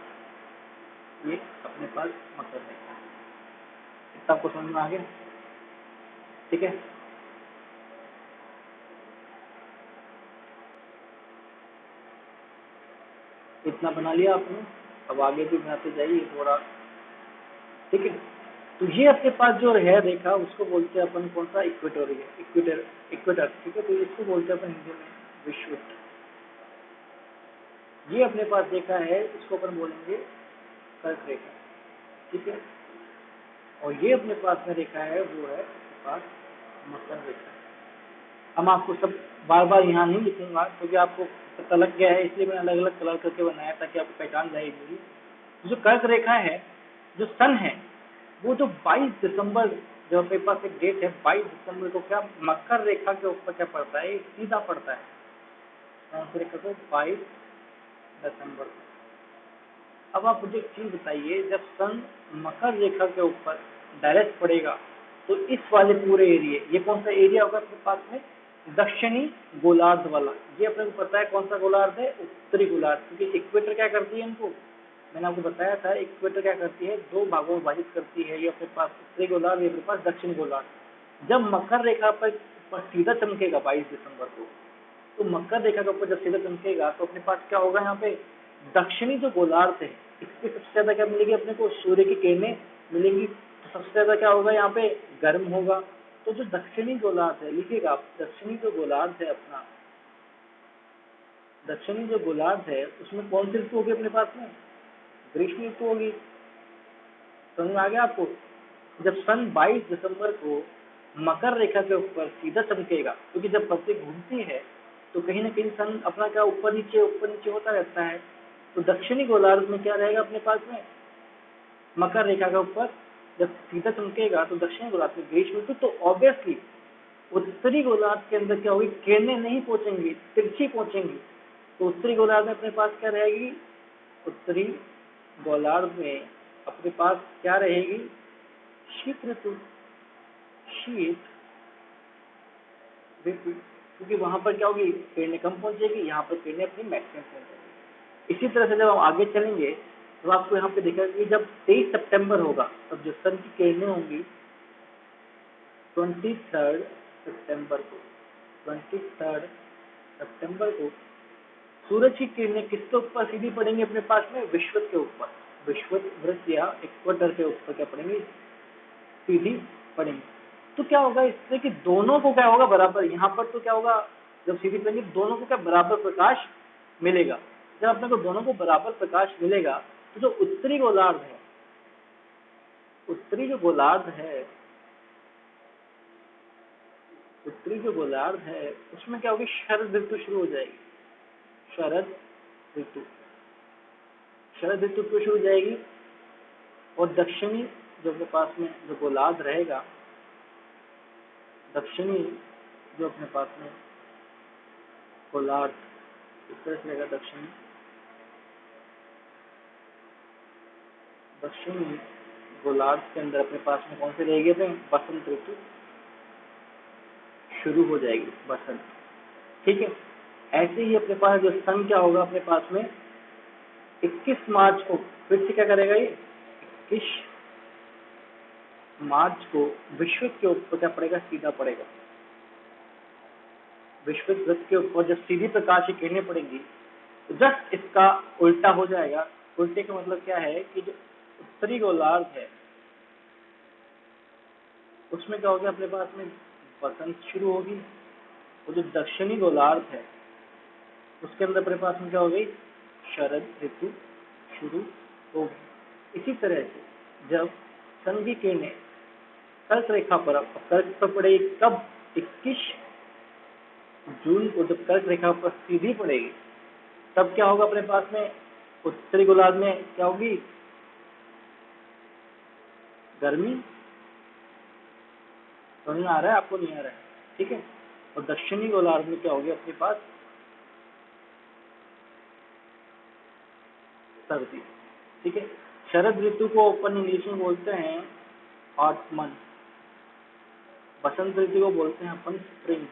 ये अपने पास मकर रेखा, इतना आपको समझ में आ गया। ठीक है, इतना बना लिया आपने, अब आगे भी बनाते जाइए थोड़ा। ठीक है, तो ये अपने पास जो है रेखा उसको बोलते हैं अपन कौन सा, इक्वेटर। ठीक है, तो इसको बोलते हैं अपन हिंदी में विषुवत। ये अपने पास रेखा है, इसको अपन बोलेंगे कर्क रेखा। ठीक है, और ये अपने पास में रेखा है वो है अपने पास मकर रेखा। हम आपको सब बार बार यहाँ नहीं लिखूंगा क्योंकि आपको पता लग गया है, इसलिए मैंने अलग अलग कलर करके बनाया ताकि आपको पहचान जाएगी। जो कर्क रेखा है, जो सन है, वो जो 22 दिसंबर, जो मेरे पास एक डेट है 22 दिसंबर को, क्या मकर रेखा के ऊपर क्या पड़ता है, सीधा पड़ता है। कौन सी रेखा को, 22 दिसंबर को। अब आप मुझे एक चीज बताइए, जब सन मकर रेखा के ऊपर डायरेक्ट पड़ेगा तो इस वाले पूरे एरिया, ये कौन सा एरिया होगा अपने पास में, दक्षिणी गोलार्ध वाला। ये अपने को पता है कौन सा गोलार्ध है, उत्तरी गोलार्ध, क्योंकि इक्वेटर क्या करती है इनको, मैंने आपको बताया था इक्वेटर क्या करती है, दो भागों में विभाजित करती है। ये अपने पास उत्तरी गोलार्ध, ये अपने पास दक्षिण गोलार्ध। जब मकर रेखा पर सीधा चमकेगा 22 दिसंबर को, तो मकर रेखा के ऊपर जब सीधा चमकेगा तो अपने पास क्या होगा, यहाँ पे दक्षिणी जो गोलार्ध है इसके सबसे ज्यादा क्या मिलेगी अपने को, सूर्य की किरणें मिलेंगी। तो सबसे ज्यादा क्या होगा यहाँ पे, गर्म होगा। तो जो दक्षिणी गोलार्ध है, लिखिएगा आप, दक्षिणी जो गोलार्ध है अपना, दक्षिणी जो गोलार्ध है उसमें कौन सी ऋतु होगी अपने पास में, ग्रीष्म ऋतु होगी। समझ में आ गया आपको। जब सन 22 दिसंबर को मकर रेखा के ऊपर सीधा चमकेगा, क्योंकि जब पृथ्वी घूमती है तो कहीं ना कहीं सन अपना क्या ऊपर नीचे होता रहता है। तो दक्षिणी गोलार्ध में क्या रहेगा अपने पास में, मकर रेखा के ऊपर जब सीधा चमकेगा तो दक्षिणी गोलार्ध में ग्रीष्म ऋतु। तो ऑब्वियसली उत्तरी गोलार्ध के अंदर क्या होगी, किरणें नहीं पहुंचेंगी, तिरछी पहुंचेंगी। तो उत्तरी गोलार्ध में अपने पास क्या रहेगी, उत्तरी गोलार्ध में अपने पास क्या रहेगी, शीत ऋतु, शीत ऋतु, क्योंकि वहां पर क्या होगी, किरणें कम पहुंचेगी, यहाँ पर किरणें अपनी मैक्सिमम पहुंचेगी। इसी तरह से जब हम आगे चलेंगे तो आपको यहाँ पे दिखेगा कि जब 23 सितंबर होगा तब जो सन की किरणें होंगी 23 सितंबर को, 23 सितंबर को सूरज की किरणें किसके ऊपर सीधी पड़ेंगी अपने पास में, विषुवत के ऊपर, विषुवत वृत्त या इक्वेटर के ऊपर क्या पड़ेंगी, सीधी पड़ेंगी। तो क्या होगा इससे कि दोनों को क्या होगा, बराबर, यहाँ पर तो क्या होगा, जब सीधी पड़ेंगी दोनों को क्या बराबर प्रकाश मिलेगा। जब अपने को दोनों को बराबर प्रकाश मिलेगा तो जो उत्तरी गोलार्ध है, उत्तरी जो गोलार्ध है, उत्तरी जो गोलार्ध है उसमें क्या होगी, शरद ऋतु शुरू हो जाएगी। शरद ऋतु। शरद ऋतु क्यों शुरू हो जाएगी? और दक्षिणी जो अपने पास में जो गोलार्ध रहेगा, दक्षिणी जो अपने पास में गोलार्ध इस तरह से रहेगा, दक्षिणी गोलार्ध के अंदर अपने पास में कौन से रहेगी? तो बसंत ऋतु शुरू हो जाएगी, बसंत। ठीक है, ऐसे ही अपने पास जो सन क्या होगा अपने पास में 21 मार्च को फिर से क्या करेगा? ये 21 मार्च को विश्वत के ऊपर क्या पड़ेगा? सीधा पड़ेगा। विश्वत वृत्त के ऊपर जब सीधी प्रकाश की किरणें पड़ेंगी तो जस्ट इसका उल्टा हो जाएगा। उल्टे का मतलब क्या है कि जो उत्तरी गोलार्ध है उसमें क्या होगा? अपने पास में बसंत शुरू होगी, और जो दक्षिणी गोलार्ध है उसके अंदर अपने पास में क्या हो गई? शरद ऋतु शुरू होगी। इसी तरह से जब सन की किरणें कर्क रेखा पर पड़ेगी, कब? 21 जून को जब कर्क रेखा पर सीधी पड़ेगी तब क्या होगा? अपने पास में उत्तरी गोलार्ध में क्या होगी? गर्मी। तो नहीं आ रहा है आपको? नहीं आ रहा है, ठीक है। और दक्षिणी गोलार्ध में क्या होगी अपने पास? सर्दी। ठीक है, शरद ऋतु को अपन इंग्लिश में बोलते हैं ऑटमन, बसंत ऋतु को बोलते हैं अपन स्प्रिंग।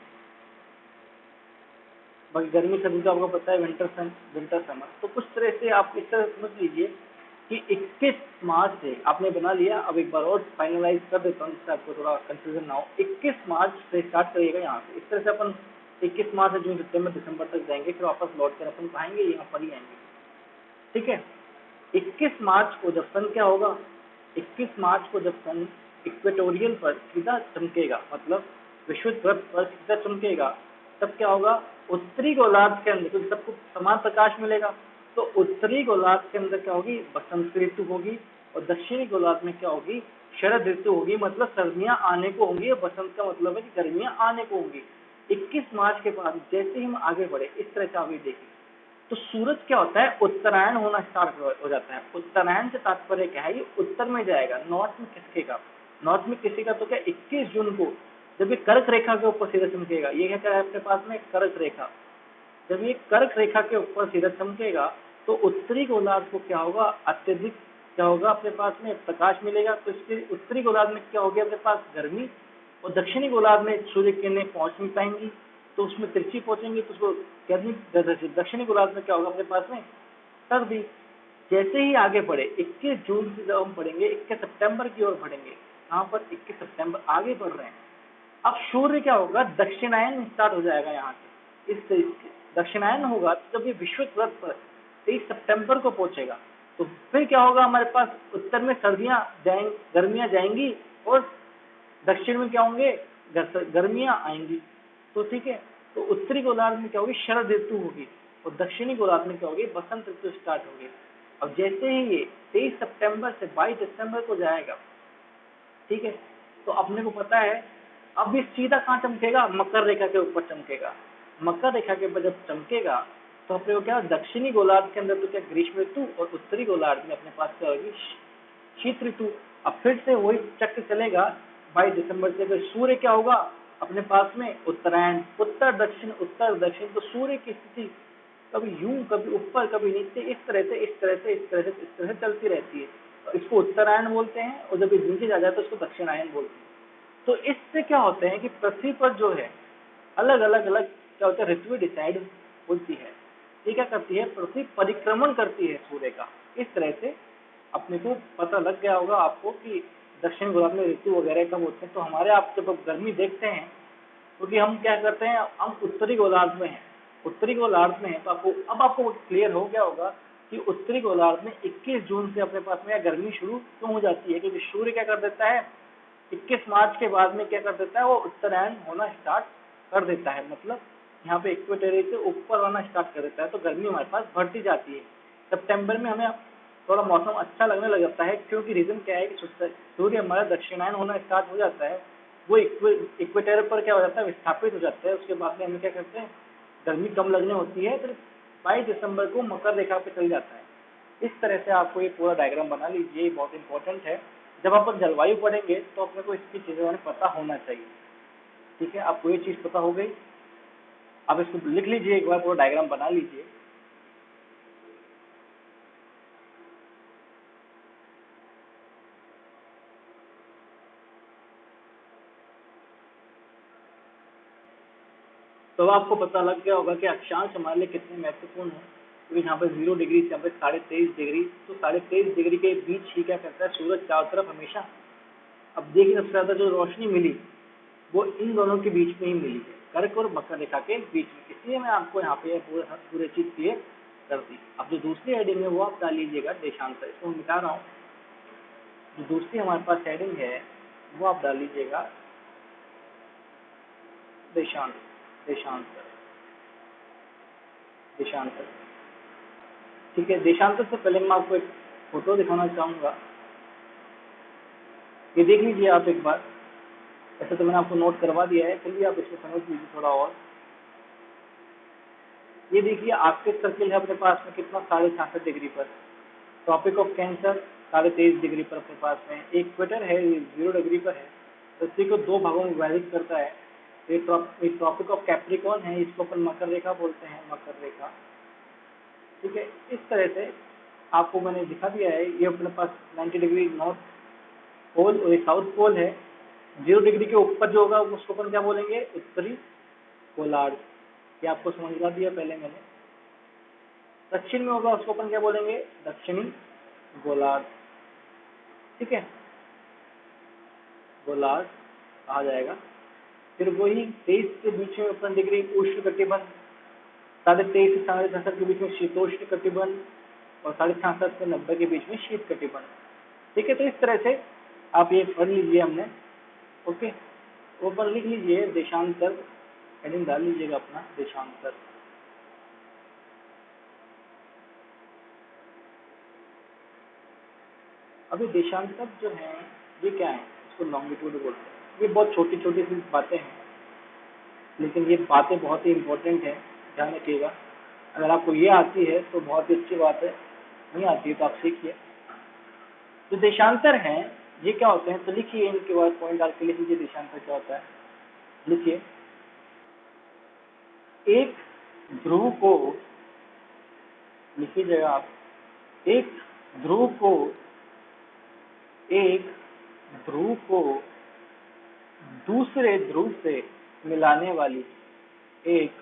बाकी गर्मी सर्दी का आपको पता है विंटर समर। तो कुछ तरह से आप इस तरह समझ लीजिए कि 21 मार्च से आपने बना लिया। अब एक बार और फाइनलाइज कर देता हूँ जिससे आपको थोड़ा कंफ्यूजन ना हो। 21 मार्च से स्टार्ट करिएगा यहाँ से। इस तरह से अपन 21 मार्च से जून सितंबर दिसंबर तक जाएंगे, फिर वापस लौट कर अपन पाएंगे यहाँ पर ही आएंगे। ठीक है, 21 मार्च को जब सन क्या होगा? 21 मार्च को जब सन इक्वेटोरियल पर सीधा चमकेगा, मतलब विषुवत वृत्त पर सीधा चमकेगा, तब क्या होगा? उत्तरी गोलार्ध के अंदर, क्योंकि सबको समान प्रकाश मिलेगा, तो उत्तरी गोलार्ध के अंदर क्या होगी? बसंत ऋतु होगी, और दक्षिणी गोलार्ध में क्या होगी? शरद ऋतु होगी। मतलब सर्दियां आने को होंगी, और बसंत का मतलब है कि गर्मियां आने को होंगी। 21 मार्च के बाद जैसे ही हम आगे बढ़े, इस तरह से आगे देखिए तो सूरज क्या होता है? उत्तरायण होना स्टार्ट हो जाता है। उत्तरायण से तात्पर्य क्या है? ये उत्तर में जाएगा, नॉर्थ में खिसकेगा। नॉर्थ में किसी तो क्या 21 जून को जब ये कर्क रेखा के ऊपर सीधा चमकेगा, ये क्या है अपने पास में? कर्क रेखा। जब ये कर्क रेखा के ऊपर सीधा चमकेगा तो उत्तरी गोलार्ध को क्या होगा? अत्यधिक क्या होगा? अपने पास में प्रकाश मिलेगा। तो इसके उत्तरी गोलार्ध में क्या होगी? अपने पास गर्मी, और दक्षिणी गोलार्ध में सूर्य किरणें पहुंच नहीं पाएंगी, तो उसमें तिरछी पहुंचेंगी, तो उसको गर्मी। दक्षिणी गोलार्ध में क्या होगा? अपने पास में सर्दी। जैसे ही आगे बढ़े 21 जून से जब हम बढ़ेंगे 21 सितंबर की ओर बढ़ेंगे, यहाँ पर 21 सितंबर आगे बढ़ रहे हैं। अब सूर्य क्या होगा? दक्षिणायन स्टार्ट हो जाएगा यहाँ से। इस दक्षिणायन होगा तो जब ये विषुवत वृत्त पर 23 सितंबर को पहुंचेगा तो फिर क्या होगा? हमारे पास उत्तर में सर्दियां जाएंगी, गर्मियां जाएंगी, और दक्षिण में क्या होंगे? गर्मियां आएंगी। तो ठीक है, तो उत्तरी गोलार्ध में क्या होगी? शरद ऋतु होगी, और दक्षिणी गोलार्ध में क्या होगी? बसंत ऋतु स्टार्ट होगी। अब जैसे ही ये 23 सितंबर से 22 दिसंबर को जाएगा, ठीक है, तो अपने को पता है अब ये सीधा कहाँ चमकेगा? मकर रेखा के ऊपर चमकेगा। मकर रेखा के ऊपर जब चमकेगा तो अपने को क्या? दक्षिणी गोलार्ध के अंदर तो क्या ग्रीष्म ऋतु, और उत्तरी गोलार्ध में अपने पास क्या होगी? शीत ऋतु। अब फिर से वही चक्र चलेगा 22 दिसंबर से। फिर सूर्य क्या होगा? अपने पास में उत्तरायण, उत्तर दक्षिण, उत्तर दक्षिण। तो सूर्य की स्थिति कभी यूं, कभी ऊपर, कभी नीचे, इस तरह से इस तरह से इस तरह से इस तरह से चलती रहती है। तो इसको उत्तरायण बोलते हैं, और जब ये नीचे जा जाए तो इसको दक्षिणायन बोलते हैं। तो इससे क्या होते हैं कि पृथ्वी पर जो है अलग अलग क्या होता है? ऋतुएं डिसाइड होती है। ये क्या करती है? पृथ्वी परिक्रमण करती है सूर्य का। इस तरह से अपने को पता लग गया होगा आपको कि दक्षिण गोलार्ध में ऋतु वगैरह कब होते हैं। तो हमारे आप जब गर्मी देखते हैं क्योंकि हम क्या करते हैं? हम उत्तरी गोलार्ध में हैं, उत्तरी गोलार्ध में है, तो आपको क्लियर हो गया होगा कि उत्तरी गोलार्ध में 21 जून से अपने पास में गर्मी शुरू क्यों हो जाती है। क्योंकि सूर्य क्या कर देता है? 21 मार्च के बाद में क्या कर देता है? वो उत्तरायण होना स्टार्ट कर देता है। मतलब यहाँ पे इक्वेटर से ऊपर आना स्टार्ट कर देता है, तो गर्मी हमारे पास बढ़ती जाती है। सितंबर में हमें थोड़ा मौसम अच्छा लगने लग जाता है, क्योंकि रीजन क्या है कि सूर्य हमारा दक्षिणायन होना स्टार्ट हो जाता है। वो इक्वेटर पर क्या हो जाता है? विस्थापित हो जाता है। उसके बाद में हमें क्या करते हैं? गर्मी कम लगने होती है, फिर 22 दिसंबर को मकर रेखा पे चल जाता है। इस तरह से आपको ये पूरा डायग्राम बना लीजिए, ये बहुत इंपॉर्टेंट है। जब अपन जलवायु पढ़ेंगे तो अपने को इसकी चीज़ों में पता होना चाहिए। ठीक है, आपको ये चीज़ पता हो गई। आप इसको लिख लीजिए, एक बार पूरा डायग्राम बना लीजिए। तो अब आपको पता लग गया होगा कि अक्षांश हमारे लिए कितने महत्वपूर्ण है। क्योंकि यहाँ पे 0 डिग्री से यहाँ पे 23.5 डिग्री, तो 23.5 डिग्री के बीच ही क्या करता है, सूरज चारों तरफ हमेशा। अब देखिए सबसे ज्यादा जो रोशनी मिली वो इन दोनों के बीच में ही मिली है, कर्क और मकर रेखा के बीच में। इसलिए मैं आपको यहाँ पे पूरे चीज क्लियर कर दी। अब जो दूसरी हेडिंग है वो आप डाल लीजिएगा देशांतर, इसको मैं मिटा रहा हूँ। जो दूसरी हमारे पास हेडिंग है वो आप डाल लीजिएगा देशांतर। देशांतर देशांतर ठीक है। देशांतर से पहले मैं आपको एक फोटो दिखाना चाहूंगा, ये देख लीजिए आप एक बार। ऐसे तो मैंने आपको नोट करवा दिया है, फिर भी आप इसको समझ लीजिए थोड़ा और। ये देखिए आर्कटिक सर्किल है अपने पास में कितना, 66.5 डिग्री पर। ट्रॉपिक ऑफ कैंसर 23.5 डिग्री पर अपने पास में। इक्वेटर है 0 डिग्री पर है। पृथ्वी को दो भागों में विभाजित करता है। ये ट्रॉपिक ऑफ कैप्रिकॉर्न है, इसको अपन मकर रेखा बोलते हैं, मकर रेखा। ठीक है, इस तरह से आपको मैंने दिखा दिया है। ये अपने पास 90 डिग्री नॉर्थ पोल और साउथ पोल है। 0 डिग्री के ऊपर जो होगा उसको अपन क्या बोलेंगे, उत्तरी गोलार्ध। ये आपको समझा दिया पहले मैंने। दक्षिण में होगा उसको अपन क्या बोलेंगे, दक्षिणी गोलार्ध। ठीक है, गोलार्ध कहा जाएगा। फिर वही 23 के बीच में अपन डिग्री उष्ण कटिबंध, 23.5 से 66 के बीच में शीतोष्ण कटिबंध, और 66.5 से 90 के बीच में शीत कटिबंध। ठीक है, तो इस तरह से आप ये पढ़ लीजिए हमने। ओके, ऊपर लिख लीजिए देशांतर, हेडिंग डाल लीजिएगा अपना देशांतर। अभी देशांतर जो है ये क्या है, इसको लॉन्गिट्यूड बोलते हैं। ये बहुत छोटी छोटी सी बातें हैं, लेकिन ये बातें बहुत ही इंपॉर्टेंट है, ध्यान रखिएगा। अगर आपको ये आती है तो बहुत ही अच्छी बात है, नहीं आती है तो आप सीखिए। जो देशांतर हैं ये क्या होते हैं, तो लिखिए इनके बाद पॉइंट डाल के लिख लीजिए देशांतर क्या होता है। लिखिए, एक ध्रुव को, लिखिएगा आप, एक ध्रुव को एक ध्रुव को दूसरे ध्रुव से मिलाने वाली, एक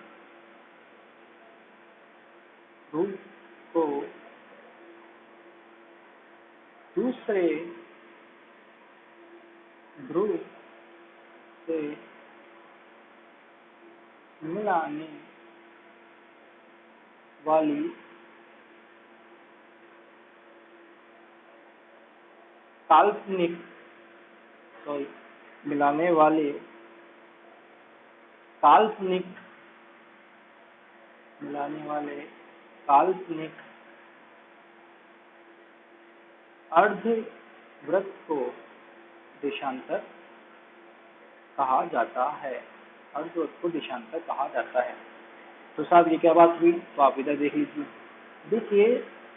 ध्रुव को दूसरे ध्रुव से मिलाने वाली काल्पनिक, मिलाने वाले काल्पनिक, मिलाने वाले काल्पनिक अर्धवृत्त को देशांतर कहा जाता है। अर्धवृत्त को देशांतर कहा जाता है। तो साहब ये क्या बात हुई, तो आप इधर देख लीजिए। देखिए,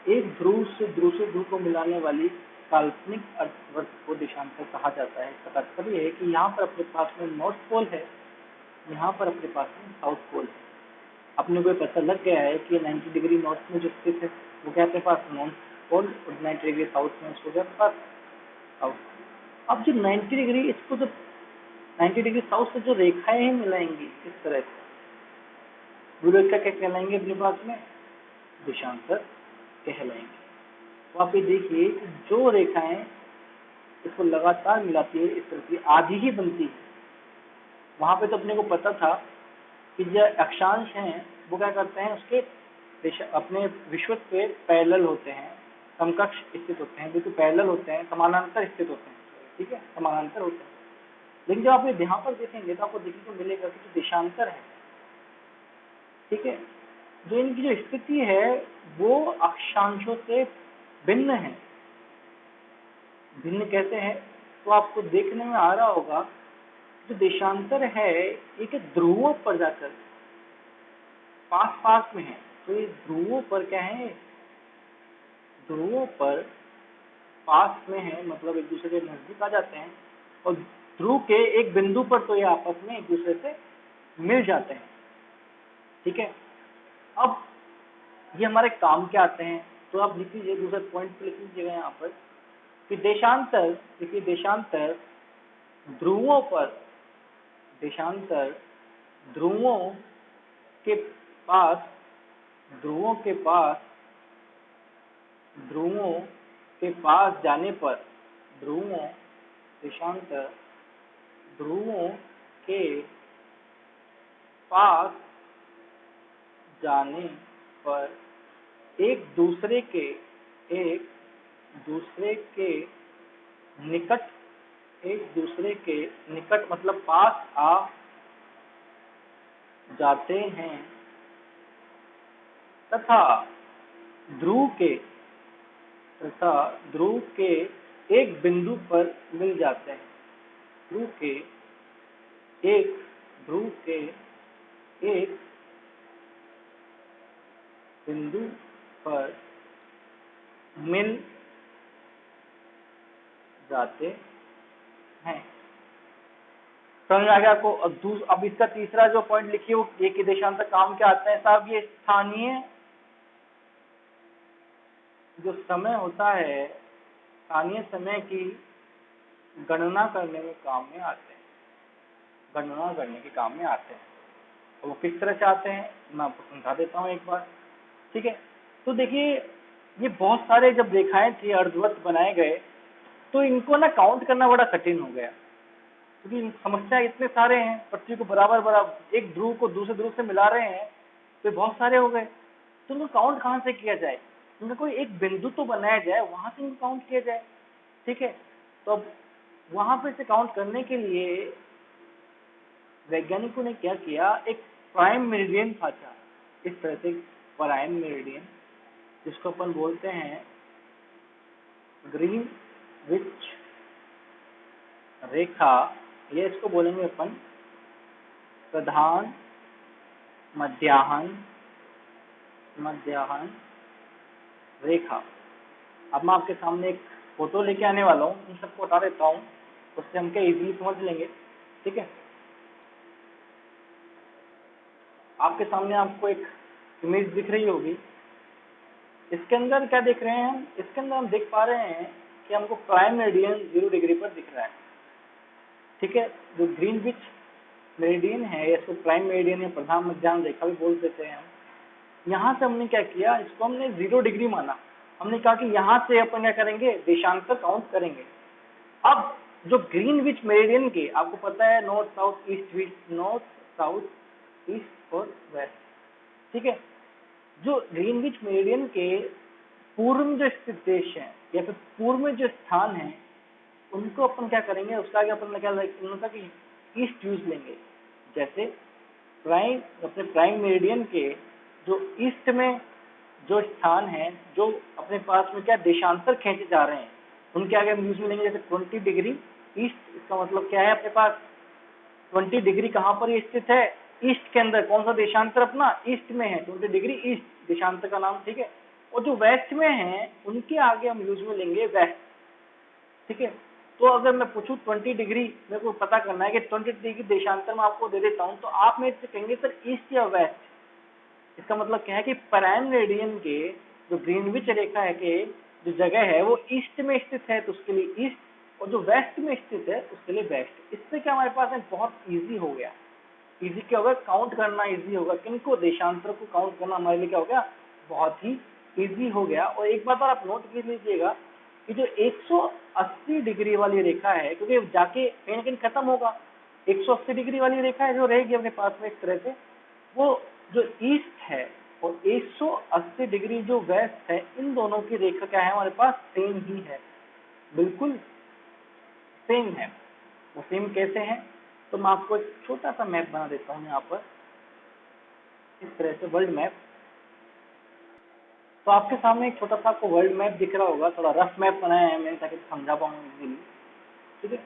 एक ध्रुव से दूसरे ध्रुव को मिलाने वाली काल्पनिक अर्धवृत्त को देशांतर कहा जाता है। इसका तात्पर्य है कि यहाँ पर अपने पास में नॉर्थ पोल है, यहाँ पर अपने पास में साउथ पोल है। अपने को पता लग गया है कि 90 डिग्री नॉर्थ में जो स्थित है वो क्या अपने पास नॉर्थ पोल, और 90 डिग्री साउथ में उसको क्या अपने पास साउथ। अब जो 90 डिग्री, इसको जो 90 डिग्री साउथ से जो रेखाएं मिलाएंगी इस तरह से, वो रेखा क्या कहलाएंगे अपने पास में, देशांतर कहलाएंगे। तो आप ये देखिए जो रेखाएं इसको लगातार मिलाती है इस तरह की आधी ही बनती है। वहां पे तो अपने को पता था कि जो अक्षांश हैं वो क्या करते हैं, उसके अपने विषुवत पे पैरेलल होते हैं, समकक्ष स्थित होते हैं, बिल्कुल पैरेलल होते हैं, समानांतर स्थित होते हैं। ठीक है, समानांतर होते हैं। लेकिन जब आप ये यहाँ पर देखेंगे तो आपको देखने को मिलेगा कि जो देशांतर है, ठीक है, जो इनकी जो स्थिति है वो अक्षांशों से भिन्न है। भिन्न कैसे है, तो आपको देखने में आ रहा होगा जो देशांतर है एक ध्रुवों पर जाकर पास पास में है। तो ये ध्रुवों पर क्या है, ध्रुवों पर पास में है, मतलब एक दूसरे के नजदीक आ जाते हैं, और ध्रुव के एक बिंदु पर तो ये आपस में एक दूसरे से मिल जाते हैं। ठीक है, अब ये हमारे काम के आते हैं, तो आप लिख लीजिए, दूसरे पॉइंट पे लिख लीजिएगा यहाँ पर कि देशांतर, देखिए देशांतर ध्रुवों पर, देशांतर ध्रुवों के पास, ध्रुवों के पास, ध्रुवों के पास जाने पर, ध्रुवों, देशांतर ध्रुवों के पास जाने पर एक दूसरे के निकट, एक दूसरे के निकट मतलब पास आ जाते हैं तथा ध्रुव के एक बिंदु पर मिल जाते हैं, ध्रुव के एक बिंदु पर मिल जाते हैं। समझ आ गया आपको? अब इसका तीसरा जो पॉइंट लिखिए वो ये कि देशांतर काम क्या आता है साहब, ये स्थानीय जो समय होता है, स्थानीय समय की गणना करने में काम में आते हैं, गणना करने के काम में आते हैं। तो वो किस तरह से आते हैं मैं आपको समझा देता हूँ एक बार। ठीक है, तो देखिए ये बहुत सारे जब रेखाएं थी, अर्धवृत्त बनाए गए, तो इनको ना काउंट करना बड़ा कठिन हो गया, क्योंकि समस्या इतने सारे हैं, पृथ्वी को बराबर बराबर एक ध्रुव को दूसरे ध्रुव से मिला रहे हैं, तो बहुत सारे हो गए, तो उनको काउंट कहाँ से किया जाए, उनका कोई एक बिंदु तो बनाया जाए, वहां से उनको काउंट किया जाए। ठीक है, तो अब वहां पे से काउंट करने के लिए वैज्ञानिकों ने क्या किया, एक प्राइम मेरिडियन फाचा, इस तरह से प्राइम मेरिडियन, जिसको अपन बोलते हैं ग्रीनविच रेखा, ये इसको बोलेंगे अपन प्रधान मध्याह्न रेखा। अब मैं आपके सामने एक फोटो लेके आने वाला हूँ, इन सबको हटा देता हूँ, उससे हम क्या इजीली समझ लेंगे। ठीक है, आपके सामने आपको एक इमेज दिख रही होगी, इसके अंदर क्या देख रहे हैं हम, इसके अंदर हम देख पा रहे हैं कि हमको प्राइम मेरिडियन 0 डिग्री पर दिख रहा है। ठीक है, जो ग्रीनविच मेरिडियन है, इसको प्राइम मेरिडियन या प्रधान मध्याह्न रेखा भी बोल देते हैं हम। यहाँ से हमने क्या किया, इसको हमने 0 डिग्री माना, हमने कहा कि यहाँ से अपन क्या करेंगे, देशांतर काउंट करेंगे। अब जो ग्रीनविच मेरिडियन के, आपको पता है नॉर्थ साउथ ईस्ट और वेस्ट, ठीक है, जो ग्रीनविच मेरिडियन के पूर्व में जो स्थित देश है या फिर पूर्व में जो स्थान है, उनको अपन क्या करेंगे, उसका आगे अपन क्या उनका कि ईस्ट यूज लेंगे। जैसे अपने प्राइम मेरिडियन के जो ईस्ट में जो स्थान है, जो अपने पास में क्या देशांतर खींचे जा रहे हैं, उनके आगे हम यूज में लेंगे। जैसे 20 डिग्री ईस्ट, इसका मतलब क्या है, अपने पास 20 डिग्री कहाँ पर ये स्थित है, ईस्ट के अंदर। कौन सा देशांतर अपना ईस्ट में है, 20 डिग्री ईस्ट देशांतर का नाम। ठीक है, और जो वेस्ट में है उनके आगे हम यूज में लेंगे वेस्ट। ठीक है, तो अगर मैं पूछूं 20 डिग्री मेरे को पता करना है कि 20 डिग्री देशांतर में आपको दे देता हूं, तो आप मेरे से कहेंगे सर ईस्ट या वेस्ट। इसका मतलब क्या है कि प्राइम मेरिडियन के जो ग्रीनविच रेखा है के जो जगह है वो ईस्ट में स्थित है, तो उसके लिए ईस्ट, और जो वेस्ट में स्थित है उसके लिए वेस्ट। इससे क्या हमारे पास है, बहुत ईजी हो गया। ईजी क्या होगा, काउंट करना ईजी होगा। किनको, देशांतर को काउंट करना हमारे लिए क्या हो गया, बहुत ही ईजी हो गया। और एक बात और आप नोट कर लीजिएगा कि जो 180 डिग्री वाली रेखा है, क्योंकि जाके कहीं ना कहीं खत्म होगा, 180 डिग्री वाली रेखा है जो रहेगी अपने पास में इस तरह से, वो जो ईस्ट है और 180 डिग्री जो वेस्ट है, इन दोनों की रेखा क्या है, हमारे पास सेम ही है, बिल्कुल सेम है। वो सेम कैसे है, तो मैं आपको एक छोटा सा मैप बना देता हूँ यहाँ पर, इस तरह से वर्ल्ड मैप। तो आपके सामने एक छोटा सा आपको वर्ल्ड मैप दिख रहा होगा, थोड़ा रफ मैप बनाया है मैंने ताकि समझा पाऊँ इजीली। ठीक है,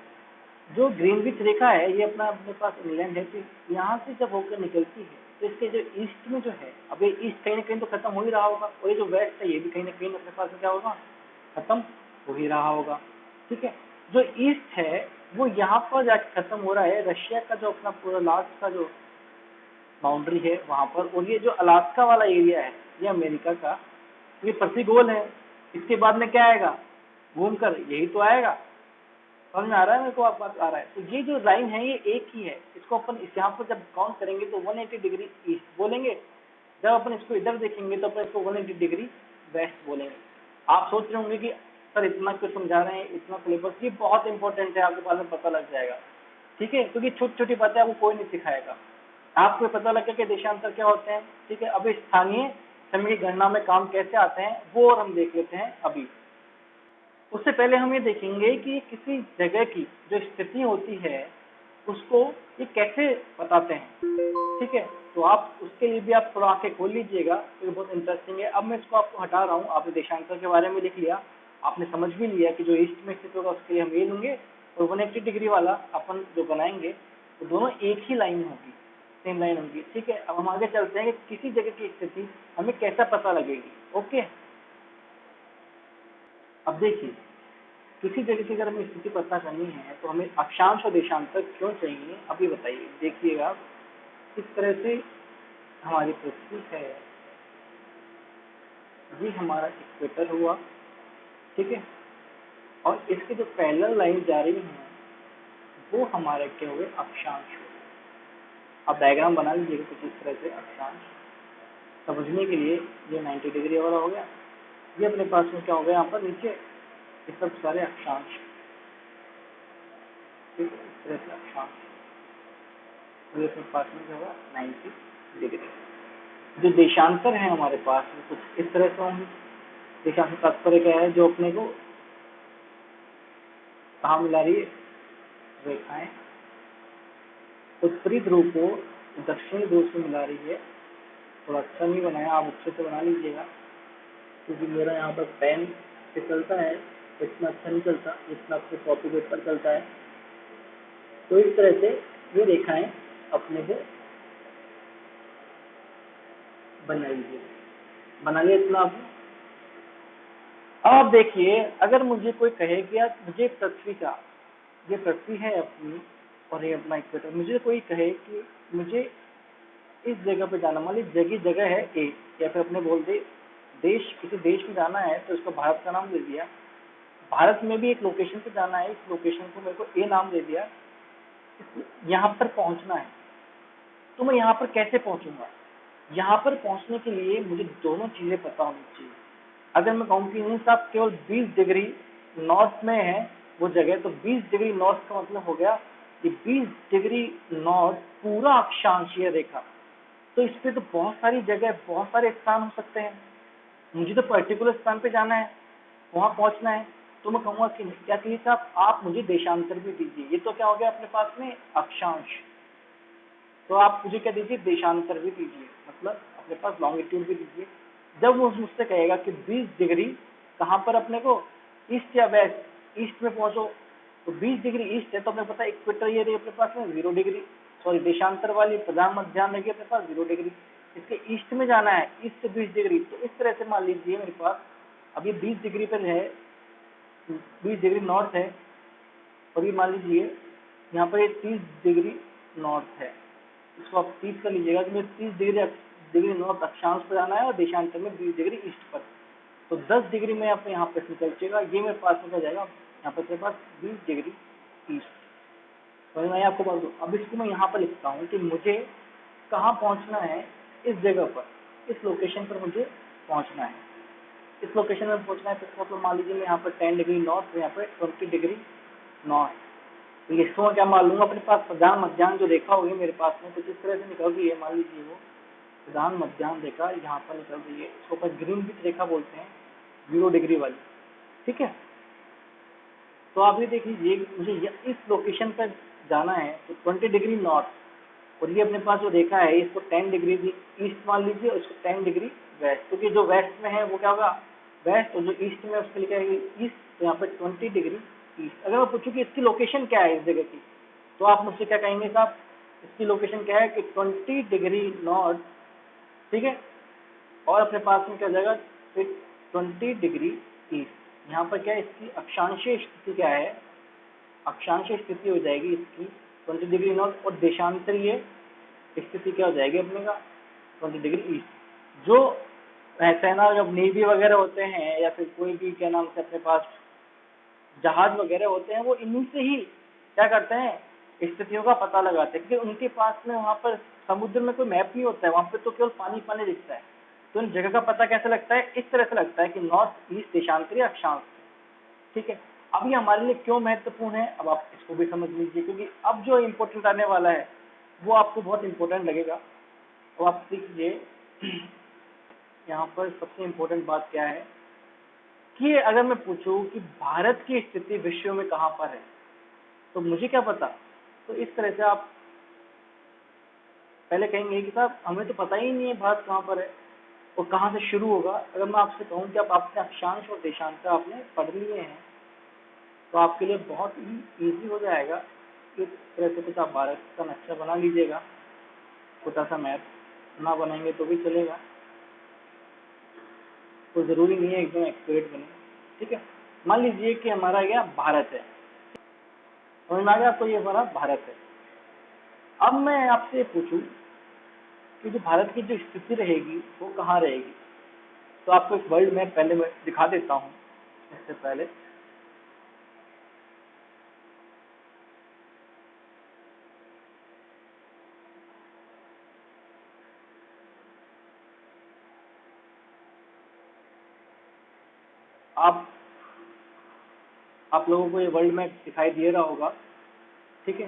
जो ग्रीनविच रेखा है ये अपने पास इंग्लैंड है, तो यहाँ से जब होकर निकलती है तो इसके जो ईस्ट में जो है, अब ये ईस्ट कहीं ना कहीं तो खत्म हो ही रहा होगा, और ये जो वेस्ट है ये भी कहीं ना कहीं अपने पास में क्या होगा, खत्म हो ही रहा होगा। ठीक है, जो ईस्ट है वो यहाँ पर जाके खत्म हो रहा है रशिया का जो अपना पूरा लास्ट का जो बाउंड्री है वहां पर, और ये जो अलास्का वाला एरिया है ये अमेरिका का, ये पृथ्वी गोल है, इसके बाद में क्या आएगा, घूमकर यही तो आएगा। समझ में आ रहा है मेरे को, आप बात आ रहा है। तो ये जो लाइन है ये एक ही है, इसको अपन इस यहाँ पर जब काउंट करेंगे तो 180 डिग्री ईस्ट बोलेंगे, जब अपन इसको इधर देखेंगे तो अपन इसको 180 डिग्री वेस्ट बोलेंगे। आप सोच रहे होंगे कि सर इतना क्यों समझा रहे हैं, इतना सिलेबस, ये बहुत इंपॉर्टेंट है, आपके बाद में पता लग जाएगा। ठीक है, क्योंकि छोटी छोटी बातें आपको कोई नहीं सिखाएगा, आपको पता लग गया कि देशांतर क्या होते हैं। ठीक है, अभी स्थानीय समय की गणना में काम कैसे आते हैं वो और हम देख लेते हैं अभी। उससे पहले हम ये देखेंगे कि किसी जगह की जो स्थिति होती है उसको ये कैसे बताते हैं। ठीक है, तो आप उसके लिए भी आप थोड़ा आंखें खोल लीजिएगा, तो ये बहुत इंटरेस्टिंग है। अब मैं इसको आपको हटा रहा हूँ, आपने देशांतर के बारे में लिख लिया, आपने समझ भी लिया कि जो ईस्ट में स्थित होगा उसके लिए हम ये लूंगे, और 180 डिग्री वाला अपन जो बनाएंगे तो दोनों एक ही लाइन होगी, सेम लाइन होगी। ठीक है, अब हम आगे चलते हैं कि किसी जगह की स्थिति हमें कैसा पता लगेगी। ओके, अब देखिए किसी जगह की अगर हमें स्थिति पता करनी है तो हमें अक्षांश और देशांतर क्यों चाहिए, अभी बताइए। देखिएगा किस तरह से हमारी पृथ्वी है, ये हमारा इक्वेटर हुआ। ठीक है, और इसके जो पैरेलल लाइन जा रही है वो हमारे क्या हुए, अक्षांश हुए। अब डायग्राम बना लीजिएगा कुछ इस तरह से, अक्षांश समझने के लिए ये 90 डिग्री वाला हो गया, ये अपने पास में क्या हो गया यहाँ पर नीचे, ये सब सारे अक्षांश। ठीक है, इस तरह से अक्षांश, तो ये अपने पास में क्या होगा 90 डिग्री। जो देशांतर है हमारे पास में कुछ इस तरह से होंगे। देशांतर तात्पर्य क्या है, जो अपने को कहाँ मिला रही है, रेखाएं उत्तरी ध्रुव को दक्षिणी ध्रुव से मिला रही है। थोड़ा अच्छा नहीं बनाया, आप अच्छे से बना लीजिएगा, क्योंकि मेरा यहाँ पर पेन से चलता है, इतना अच्छा नहीं चलता जितना अपने कॉपी पेपर चलता है। तो इस तरह से ये रेखाएं अपने को बना लीजिए, बना लिया इतना आपने। अब देखिए, अगर मुझे कोई कहे कि यार मुझे पृथ्वी का, ये पृथ्वी है अपनी और ये अपना इक्वेटर, मुझे कोई कहे कि मुझे इस जगह पे जाना, मान लीजिए जगह है ए, या फिर अपने बोल दे देश, किसी देश में जाना है तो इसको भारत का नाम दे दिया, भारत में भी एक लोकेशन पे जाना है, इस लोकेशन को मेरे को ए नाम दे दिया, यहाँ पर पहुंचना है, तो मैं यहाँ पर कैसे पहुंचूंगा। यहाँ पर पहुंचने के लिए मुझे दोनों चीजें पता होनी चाहिए। अगर मैं कहूँ कि नहीं साहब केवल 20 डिग्री नॉर्थ में है वो जगह, तो 20 डिग्री नॉर्थ का मतलब हो गया कि 20 डिग्री नॉर्थ पूरा अक्षांश ये रेखा, तो इस पे तो बहुत सारी जगह, बहुत सारे स्थान हो सकते हैं। मुझे तो पर्टिकुलर स्थान पे जाना है, वहां पहुंचना है, तो मैं कहूंगा कि क्या चाहिए साहब, आप मुझे देशांतर भी दीजिए। ये तो क्या हो गया अपने पास में अक्षांश, तो आप मुझे क्या दीजिए, देशांतर भी दीजिए, मतलब अपने पास लॉन्गिट्यूड भी दीजिए। जब वो मुझसे कहेगा कि 20 डिग्री कहाँ पर अपने को, ईस्ट या वेस्ट, ईस्ट में पहुंचो, तो 20 डिग्री ईस्ट है तो अपने पता है इक्वेटर ये रही अपने पास में 0 डिग्री, सॉरी देशांतर वाली प्रधान मध्याह्न रहेगी अपने पास 0 डिग्री, इसके ईस्ट में जाना है, ईस्ट से 20 डिग्री। तो इस तरह से मान लीजिए मेरे पास अब ये 20 डिग्री पर है, 20 डिग्री नॉर्थ है, और ये मान लीजिए यहाँ पर ये 30 डिग्री नॉर्थ है, इसको आप 30 कर लीजिएगा कि मुझे 30 डिग्री नॉर्थ अक्षांश पर जाना है और देशांतर में 20 डिग्री ईस्ट पर, तो 10 डिग्री में आप यहाँ पर निकल चलेगा, ये मेरे पास में क्या जाएगा, यहाँ पर मेरे पास 20 डिग्री ईस्ट। तो मैं आपको बता दूँ, अब इसको मैं यहाँ पर लिखता हूँ कि मुझे कहाँ पहुँचना है, इस जगह पर, इस लोकेशन पर मुझे पहुँचना है, इस लोकेशन में पहुँचना है। तो मतलब मान लीजिए मैं यहाँ पर 10 डिग्री नॉर्थ, तो यहाँ पर 20 डिग्री नॉर्थ, तो इसको मैं क्या मान लूंगा, अपने पास प्रधान मध्याह्न जो रेखा होगी मेरे पास में कुछ इस तरह से निकल गई है, मान लीजिए वो प्रधान मध्याह्न रेखा यहाँ पर निकल गई है, इसको अपन ग्रीनविच रेखा बोलते हैं, 0 डिग्री वाली। ठीक है, तो आप ये देख लीजिए मुझे इस लोकेशन पर जाना है तो 20 डिग्री नॉर्थ, और ये अपने पास जो रेखा है इसको 10 डिग्री ईस्ट मान लीजिए और इसको 10 डिग्री वेस्ट, क्योंकि जो वेस्ट में है वो क्या होगा वेस्ट, और जो ईस्ट में उसके लिए क्या है ईस्ट, तो यहाँ पर 20 डिग्री ईस्ट। अगर मैं पूछूं कि इसकी लोकेशन क्या है इस जगह की, तो आप मुझसे क्या कहेंगे साहब, इसकी लोकेशन क्या है कि 20 डिग्री नॉर्थ, ठीक है, और अपने पास में क्या हो जाएगा फिर 20 डिग्री ईस्ट। यहाँ पर क्या है, इसकी अक्षांशीय स्थिति क्या है, अक्षांशीय स्थिति हो जाएगी इसकी 20 डिग्री नॉर्थ, और देशांतरीय स्थिति क्या हो जाएगी अपने का 20 डिग्री ईस्ट। जो सेना जब नेवी वगैरह होते हैं या फिर कोई भी क्या नाम से अपने पास जहाज वगैरह होते हैं, वो इन्हीं से ही क्या करते हैं, स्थितियों का पता लगाते हैं, क्योंकि उनके पास में वहाँ पर समुद्र में कोई मैप नहीं होता है, वहाँ पर तो केवल पानी पानी दिखता है। तो इन जगह का पता कैसे लगता है, इस तरह से लगता है कि नॉर्थ ईस्ट देशांतरीय अक्षांश, ठीक है। अब ये हमारे लिए क्यों महत्वपूर्ण है, अब आप इसको भी समझ लीजिए, क्योंकि अब जो इम्पोर्टेंट आने वाला है वो आपको बहुत इम्पोर्टेंट लगेगा। तो आप सीखिए यहाँ पर सबसे इम्पोर्टेंट बात क्या है कि अगर मैं पूछूं कि भारत की स्थिति विश्व में कहाँ पर है, तो मुझे क्या पता। तो इस तरह से आप पहले कहेंगे कि साहब हमें तो पता ही नहीं है भारत कहाँ पर है और कहाँ से शुरू होगा। अगर मैं आपसे कहूँ कि आप अपने अक्षांश और देशांतर आपने पढ़ लिए हैं, तो आपके लिए बहुत ही ईजी हो जाएगा। इस तरह से कुछ आप भारत का नक्शा बना लीजिएगा, छोटा सा मैप, ना बनाएंगे तो भी चलेगा, तो ज़रूरी नहीं है एकदम एक्यूरेट बने, ठीक है। मान लीजिए कि हमारा क्या भारत है, समझ में आ गया आपको, ये हमारा भारत है। अब मैं आपसे पूछूं कि जो भारत की जो स्थिति रहेगी वो कहाँ रहेगी, तो आपको एक वर्ल्ड मैप पहले मैं दिखा देता हूँ। इससे पहले आप लोगों को ये वर्ल्ड मैप दिखाई दे रहा होगा, ठीक है।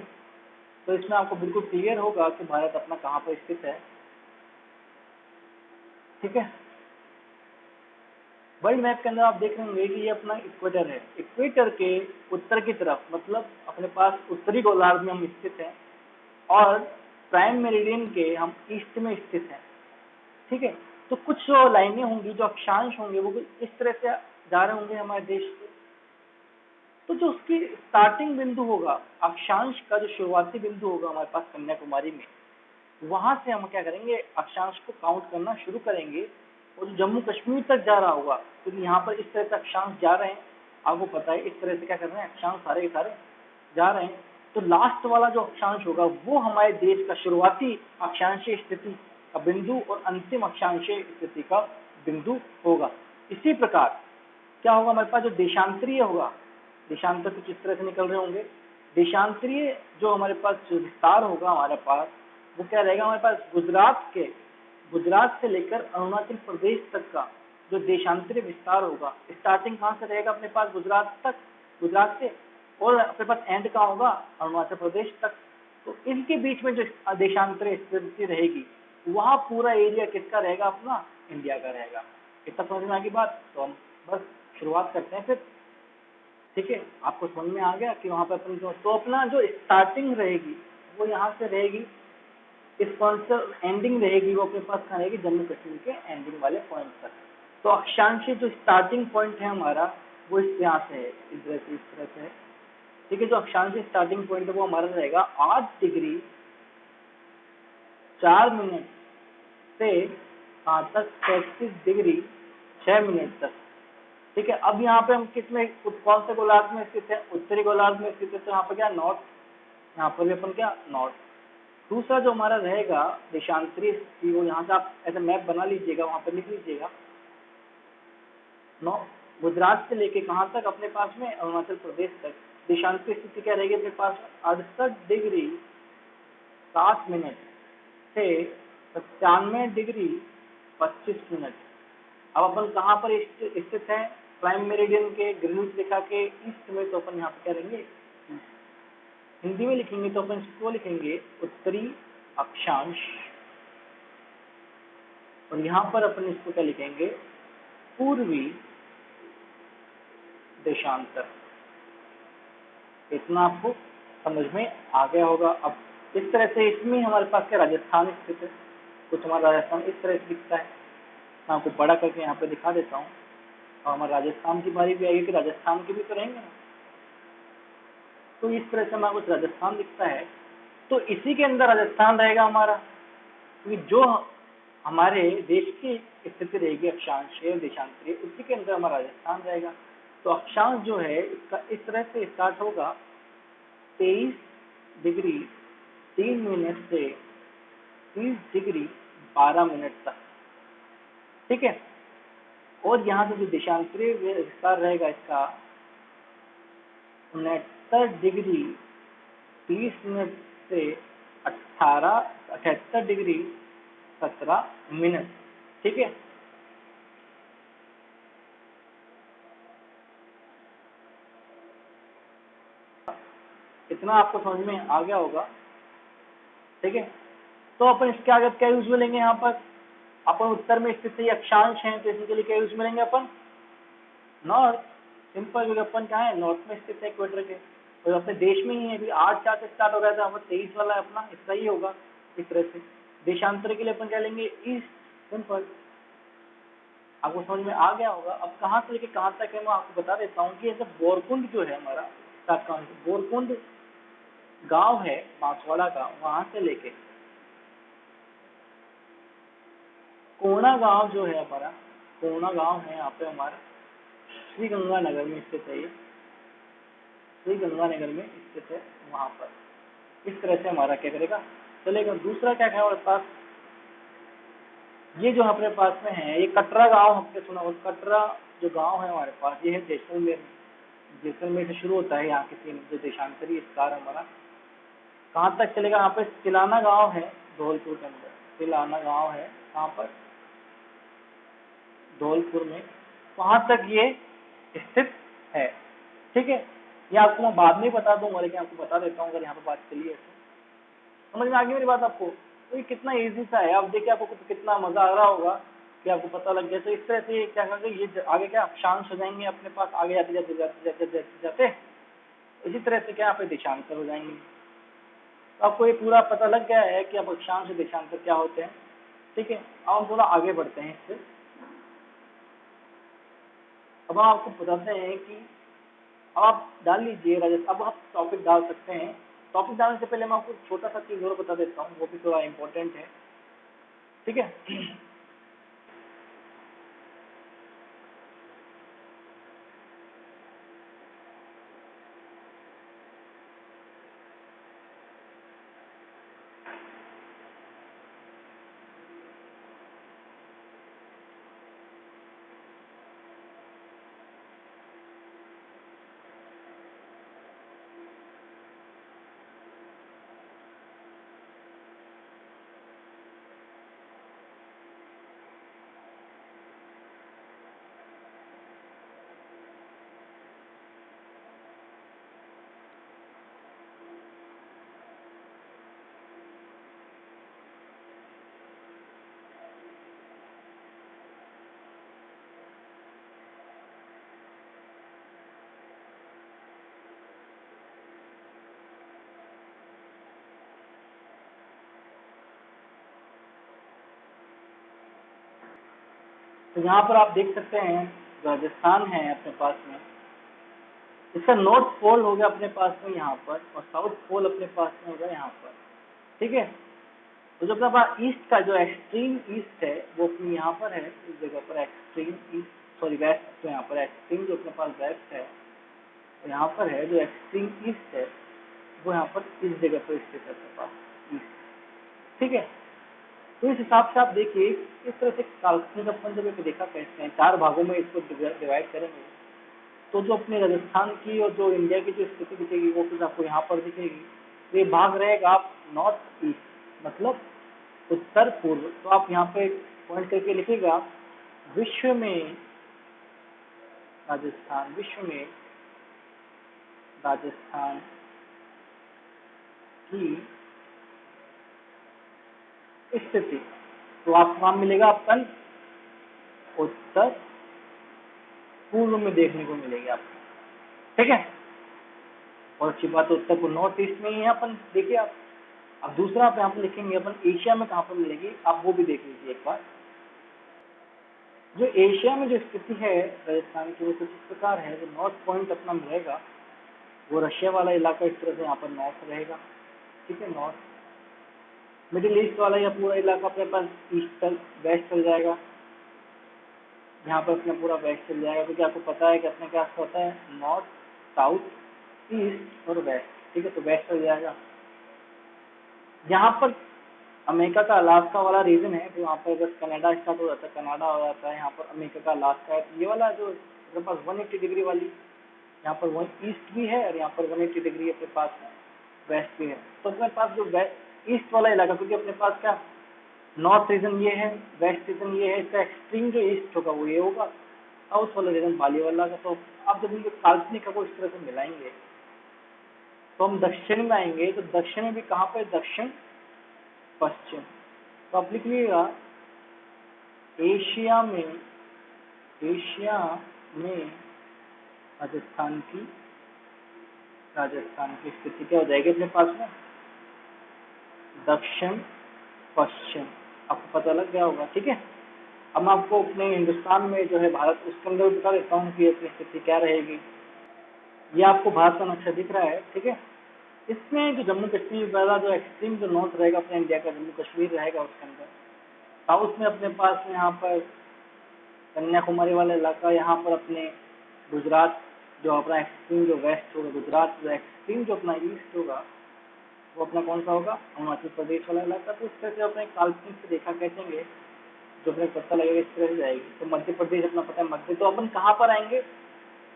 तो इसमें आपको बिल्कुल क्लियर होगा कि भारत अपना कहाँ पर स्थित है, ठीक है। वर्ल्ड मैप के अंदर आप देख रहे होंगे कि ये अपना इक्वेटर है, इक्वेटर के उत्तर की तरफ, मतलब अपने पास उत्तरी गोलार्ध में हम स्थित हैं, और प्राइम मेरिडियन के हम ईस्ट में स्थित हैं, ठीक है। तो कुछ जो लाइनें होंगी, जो अक्षांश होंगे, वो इस तरह से जा रहे होंगे हमारे देश से। तो जो उसकी स्टार्टिंग बिंदु होगा, अक्षांश का जो शुरुआती बिंदु होगा हमारे पास कन्याकुमारी में, वहां से हम क्या करेंगे, अक्षांश को काउंट करना शुरू करेंगे, और जो जम्मू कश्मीर तक जा रहा होगा, क्योंकि यहाँ पर इस तरह से अक्षांश जा रहे हैं, आपको पता है इस तरह से क्या कर रहे हैं, अक्षांश सारे के सारे जा रहे हैं। तो लास्ट वाला जो अक्षांश होगा वो हमारे देश का शुरुआती अक्षांशीय स्थिति का बिंदु और अंतिम अक्षांशीय स्थिति का बिंदु होगा। इसी प्रकार क्या होगा, हमारे पास जो देशांतरीय होगा, देशांतर कुछ इस तरह से निकल रहे होंगे, देशांतरीय जो हमारे पास जो विस्तार होगा हमारे पास, वो क्या रहेगा, हमारे पास गुजरात से लेकर अरुणाचल प्रदेश तक का जो देशांतरीय विस्तार होगा, स्टार्टिंग कहाँ से रहेगा अपने पास, गुजरात तक, गुजरात से, और अपने पास एंड कहाँ होगा, अरुणाचल प्रदेश तक। तो इनके बीच में जो देशांतरीय स्थिति रहेगी, वहाँ पूरा एरिया किसका रहेगा, अपना इंडिया का रहेगा। इतना समझ में आ गई बात। तो हम बस शुरुआत करते हैं फिर, ठीक है। आपको समझ में आ गया कि वहाँ पर अपन तो अपना जो स्टार्टिंग रहेगी वो यहाँ से रहेगी, इस पॉइंट से एंडिंग रहेगी वो अपने पास कहाँ रहेगी, जम्मू कश्मीर के एंडिंग वाले पॉइंट तक। तो अक्षांशीय जो स्टार्टिंग पॉइंट है हमारा, वो यहाँ से है, इस तरह से है, ठीक है। जो अक्षांशीय स्टार्टिंग पॉइंट है वो हमारा रहेगा 8 डिग्री 4 मिनट से कहाँ तक, 33 डिग्री 6 मिनट तक, ठीक है। अब यहाँ पे हम किसमें, कौन से गोलार्ध में स्थित है, उत्तरी गोलार्ध में स्थित है, तो यहाँ पर क्या नॉर्थ, यहाँ पर भी अपन क्या नॉर्थ। दूसरा जो हमारा रहेगा देशांतरीय स्थिति, वो यहाँ से आप ऐसे मैप बना लीजिएगा, वहाँ पर लिख लीजिएगा, गुजरात से लेके कहाँ तक अपने पास में, अरुणाचल प्रदेश तक। देशांतरीय स्थिति क्या रहेगी अपने पास, 68 डिग्री 7 मिनट से 95 डिग्री 25 मिनट। अब अपन कहाँ पर स्थित है, प्राइम मेरिडियन के ग्रीनिच रेखा के ईस्ट में, तो अपन यहाँ पे क्या रहेंगे, हिंदी में लिखेंगे तो अपन इसको लिखेंगे उत्तरी अक्षांश, और यहाँ पर अपन इसको क्या लिखेंगे, पूर्वी देशांतर। इतना आपको समझ में आ गया होगा। अब इस तरह से इसमें हमारे पास क्या राजस्थान स्थित है, कुछ हमारा राजस्थान इस तरह से दिखता है। मैं आपको बड़ा करके यहाँ पे दिखा देता हूँ, और हमारा राजस्थान की बारी भी आएगी कि राजस्थान के भी तो रहेंगे ना। तो इस तरह से हमारा कुछ राजस्थान दिखता है, तो इसी के अंदर राजस्थान रहेगा हमारा, क्योंकि जो हमारे देश की स्थिति रहेगी अक्षांशीय और देशांतरीय, उसी के अंदर हमारा राजस्थान रहेगा। तो अक्षांश जो है इसका इस तरह से स्टार्ट होगा 23 डिग्री 3 मिनट से 30 डिग्री 12 मिनट तक, ठीक है। और यहाँ से जो देशांतरीय विस्तार रहेगा इसका 69 डिग्री 30 मिनट से 78 डिग्री 17 मिनट, ठीक है। इतना आपको समझ में आ गया होगा, ठीक है। तो अपन इसके आगे क्या यूज में लेंगे, यहाँ पर अपन उत्तर में स्थित अक्षांश हैं, तो इसके लिए क्या यूज में लेंगे अपन, नॉर्थ। सिंपल, क्योंकि अपन क्या है नॉर्थ में स्थित है इक्वेटर के, और अपने देश में ही है, अभी 8/4 से स्टार्ट हो गया था, अब 23 वाला है अपना, इसका ही होगा इस तरह से। देशांतर के लिए अपन क्या लेंगे, ईस्ट। सिंपल, आपको समझ में आ गया होगा। अब कहाँ से लेके कहाँ तक है मैं आपको बता देता हूँ कि बोरकुंड जो है हमारा बोरकुंड गांव है बांसवाड़ा का, वहां से लेके कोना गांव जो है हमारा, कोना गांव है यहाँ पे हमारा, श्री गंगानगर में स्थित है, ये श्री गंगानगर में स्थित है, वहां पर इस तरह से हमारा क्या करेगा चलेगा। दूसरा क्या है हमारे पास, ये जो हमारे पास में है, ये कटरा गांव हमने सुना, और कटरा जो गांव है हमारे पास, ये है जैसलमेर। जैसलमेर से शुरू होता है यहाँ के जो देशांतरी स्टार हमारा, कहाँ तक चलेगा, यहाँ पे तिलाना गांव है धौलपुर के अंदर, तिलाना गांव है कहाँ पर, धौलपुर में, वहां तक ये स्थित है, ठीक है। ये आपको मैं बाद में बता दूंगा, लेकिन आपको बता देता हूँ अगर यहाँ पे बात चली है तो। समझ में आ गई मेरी बात आपको, तो ये कितना इजी सा है। अब देखिए आपको कितना मजा आ रहा होगा कि आपको पता लग गया। तो इस तरह से क्या करके ये आगे क्या अक्षांश हो जाएंगे अपने पास, आगे जाते जाते जाते जाते जाते जाते इसी तरह से क्या यहाँ पे देशांतर हो जाएंगे। तो आपको ये पूरा पता लग गया है कि अब अक्षांश और देशांतर क्या होते हैं, ठीक है। अब हम थोड़ा आगे बढ़ते हैं इससे। अब हम आपको बताते हैं कि अब आप डाल लीजिए राजस्थान, अब आप टॉपिक डाल सकते हैं। टॉपिक डालने से पहले मैं आपको छोटा सा चीज और बता देता हूँ, वो भी थोड़ा इम्पोर्टेंट है, ठीक है। तो यहाँ पर आप देख सकते हैं राजस्थान है अपने पास में, इसका नॉर्थ पोल हो गया अपने पास में यहाँ पर, और साउथ पोल अपने पास में होगा यहाँ पर, ठीक है। तो जो अपना ईस्ट का जो एक्सट्रीम ईस्ट है वो अपनी यहाँ पर है, इस जगह पर एक्सट्रीम ईस्ट, सॉरी वेस्ट, तो यहाँ पर एक्सट्रीम जो अपने पास वेस्ट है तो यहाँ पर है, जो एक्सट्रीम ईस्ट है वो यहाँ पर इस जगह पर स्थित है अपने पास ईस्ट, ठीक है। तो इस हिसाब से आप देखिए इस तरह से काल्पनिक अपन जब देखा कैसे हैं, 4 भागों में इसको डिवाइड करेंगे तो जो अपने राजस्थान की और जो इंडिया की जो स्थिति दिखेगी वो कुछ आपको यहाँ पर दिखेगी। तो ये भाग रहेगा आप नॉर्थ ईस्ट, मतलब उत्तर पूर्व। तो आप यहाँ पे पॉइंट करके लिखिएगा विश्व में राजस्थान, विश्व में राजस्थान की स्थिति, तो आपको नाम मिलेगा अपन उत्तर पूर्व में देखने को मिलेगी आपको, ठीक है। और अच्छी बात है उत्तर पूर्व नॉर्थ ईस्ट में ही है अपन, देखिए आप। अब दूसरा आप यहाँ पर लिखेंगे अपन एशिया में कहाँ पर मिलेगी, आप वो भी देख लीजिए एक बार। जो एशिया में जो स्थिति है राजस्थान की वो कुछ इस प्रकार है, जो नॉर्थ पॉइंट अपना रहेगा वो रशिया वाला इलाका इस तरह से यहाँ पर नॉर्थ रहेगा, ठीक है, नॉर्थ। मिडिल ईस्ट वाला यह पूरा इलाका अपने पास ईस्ट तक वेस्ट चल जाएगा, यहाँ पर अपना पूरा वेस्ट चल जाएगा, क्योंकि आपको पता है कि अपने क्या होता है, नॉर्थ, साउथ, ईस्ट और वेस्ट। ठीक है, तो वेस्ट चल जाएगा। यहाँ पर अमेरिका का अलास्का वाला रीजन है, तो यहाँ पर बस कनाडा स्टार्ट हो जाता है, कनाडा हो जाता है, यहाँ पर अमेरिका का अलास्का है। ये वाला जो अपने पास 180 डिग्री वाली, यहाँ पर 1 ईस्ट भी है और यहाँ पर 180 डिग्री अपने पास वेस्ट भी है। तो अपने पास जो ईस्ट वाला इलाका, क्योंकि अपने पास क्या नॉर्थ रीजन ये है, वेस्ट रीजन ये है, इसका एक्सट्रीम जो ईस्ट होगा वो ये होगा, साउथ वाला रीजन बाली वाला का। तो आप जब इनके काल्पनिक को इस तरह से मिलाएंगे तो हम दक्षिण में आएंगे, तो दक्षिण में भी कहाँ पे, दक्षिण पश्चिम। तो आप लिख लीजिएगा एशिया में राजस्थान की स्थिति क्या हो जाएगी अपने पास में, दक्षिण पश्चिम। आपको पता लग गया होगा। ठीक है, अब मैं आपको अपने हिंदुस्तान में जो है भारत, उसके अंदर बता देता हूँ कि अपनी स्थिति क्या रहेगी। ये आपको भारत का नक्शा दिख रहा है। ठीक है, इसमें जो जम्मू कश्मीर वाला जो एक्सट्रीम जो नॉर्थ रहेगा अपने इंडिया का, जम्मू कश्मीर रहेगा उसके अंदर। साउथ में अपने पास में यहाँ पर कन्याकुमारी वाला इलाका, यहाँ पर अपने गुजरात जो अपना एक्सट्रीम जो वेस्ट होगा, गुजरात जो एक्सट्रीम जो अपना ईस्ट होगा वो अपना कौन सा होगा, अरुणाचल प्रदेश वाला इलाका। तो इस तरह से अपने काल्पनिक से देखा कैसेंगे, जो अपने पता लगेगा इस तरह से जाएगी। तो मध्य प्रदेश अपना पता है मध्य, तो अपन कहाँ पर आएंगे,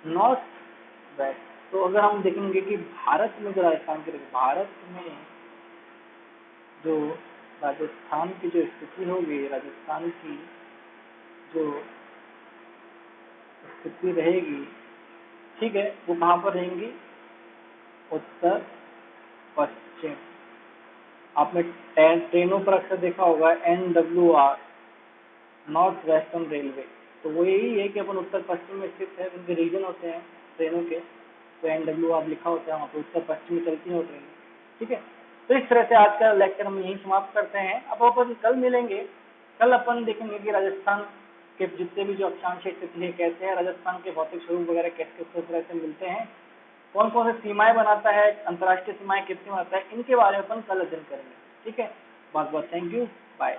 नॉर्थ वेस्ट। तो अगर हम देखेंगे कि भारत में जो राजस्थान के, भारत में जो राजस्थान की जो स्थिति होगी, राजस्थान की जो स्थिति रहेगी, ठीक है, वो कहाँ पर रहेंगी, उत्तर पश्चिम। आपने ट्रेनों पर अक्सर देखा होगा NWR, नॉर्थ वेस्टर्न रेलवे। तो वो यही है कि अपन उत्तर पश्चिम में स्थित है, उनके रीजन होते हैं ट्रेनों के, तो NWR लिखा होता है वहाँ पर, उत्तर पश्चिम में चलती हैं ट्रेनें। ठीक है, तो इस तरह से आज का लेक्चर हम यहीं समाप्त करते हैं। अब अपन कल मिलेंगे, कल अपन देखेंगे कि राजस्थान के जितने भी जो अक्षांश स्थिति है कैसे है, राजस्थान के भौतिक स्वरूप वगैरह कैसे किस तरह से मिलते हैं, कौन कौन से सीमाएं बनाता है, अंतर्राष्ट्रीय सीमाएं कितनी बनाता है, इनके बारे में अपन कल अध्ययन करेंगे। ठीक है, बहुत बहुत थैंक यू, बाय।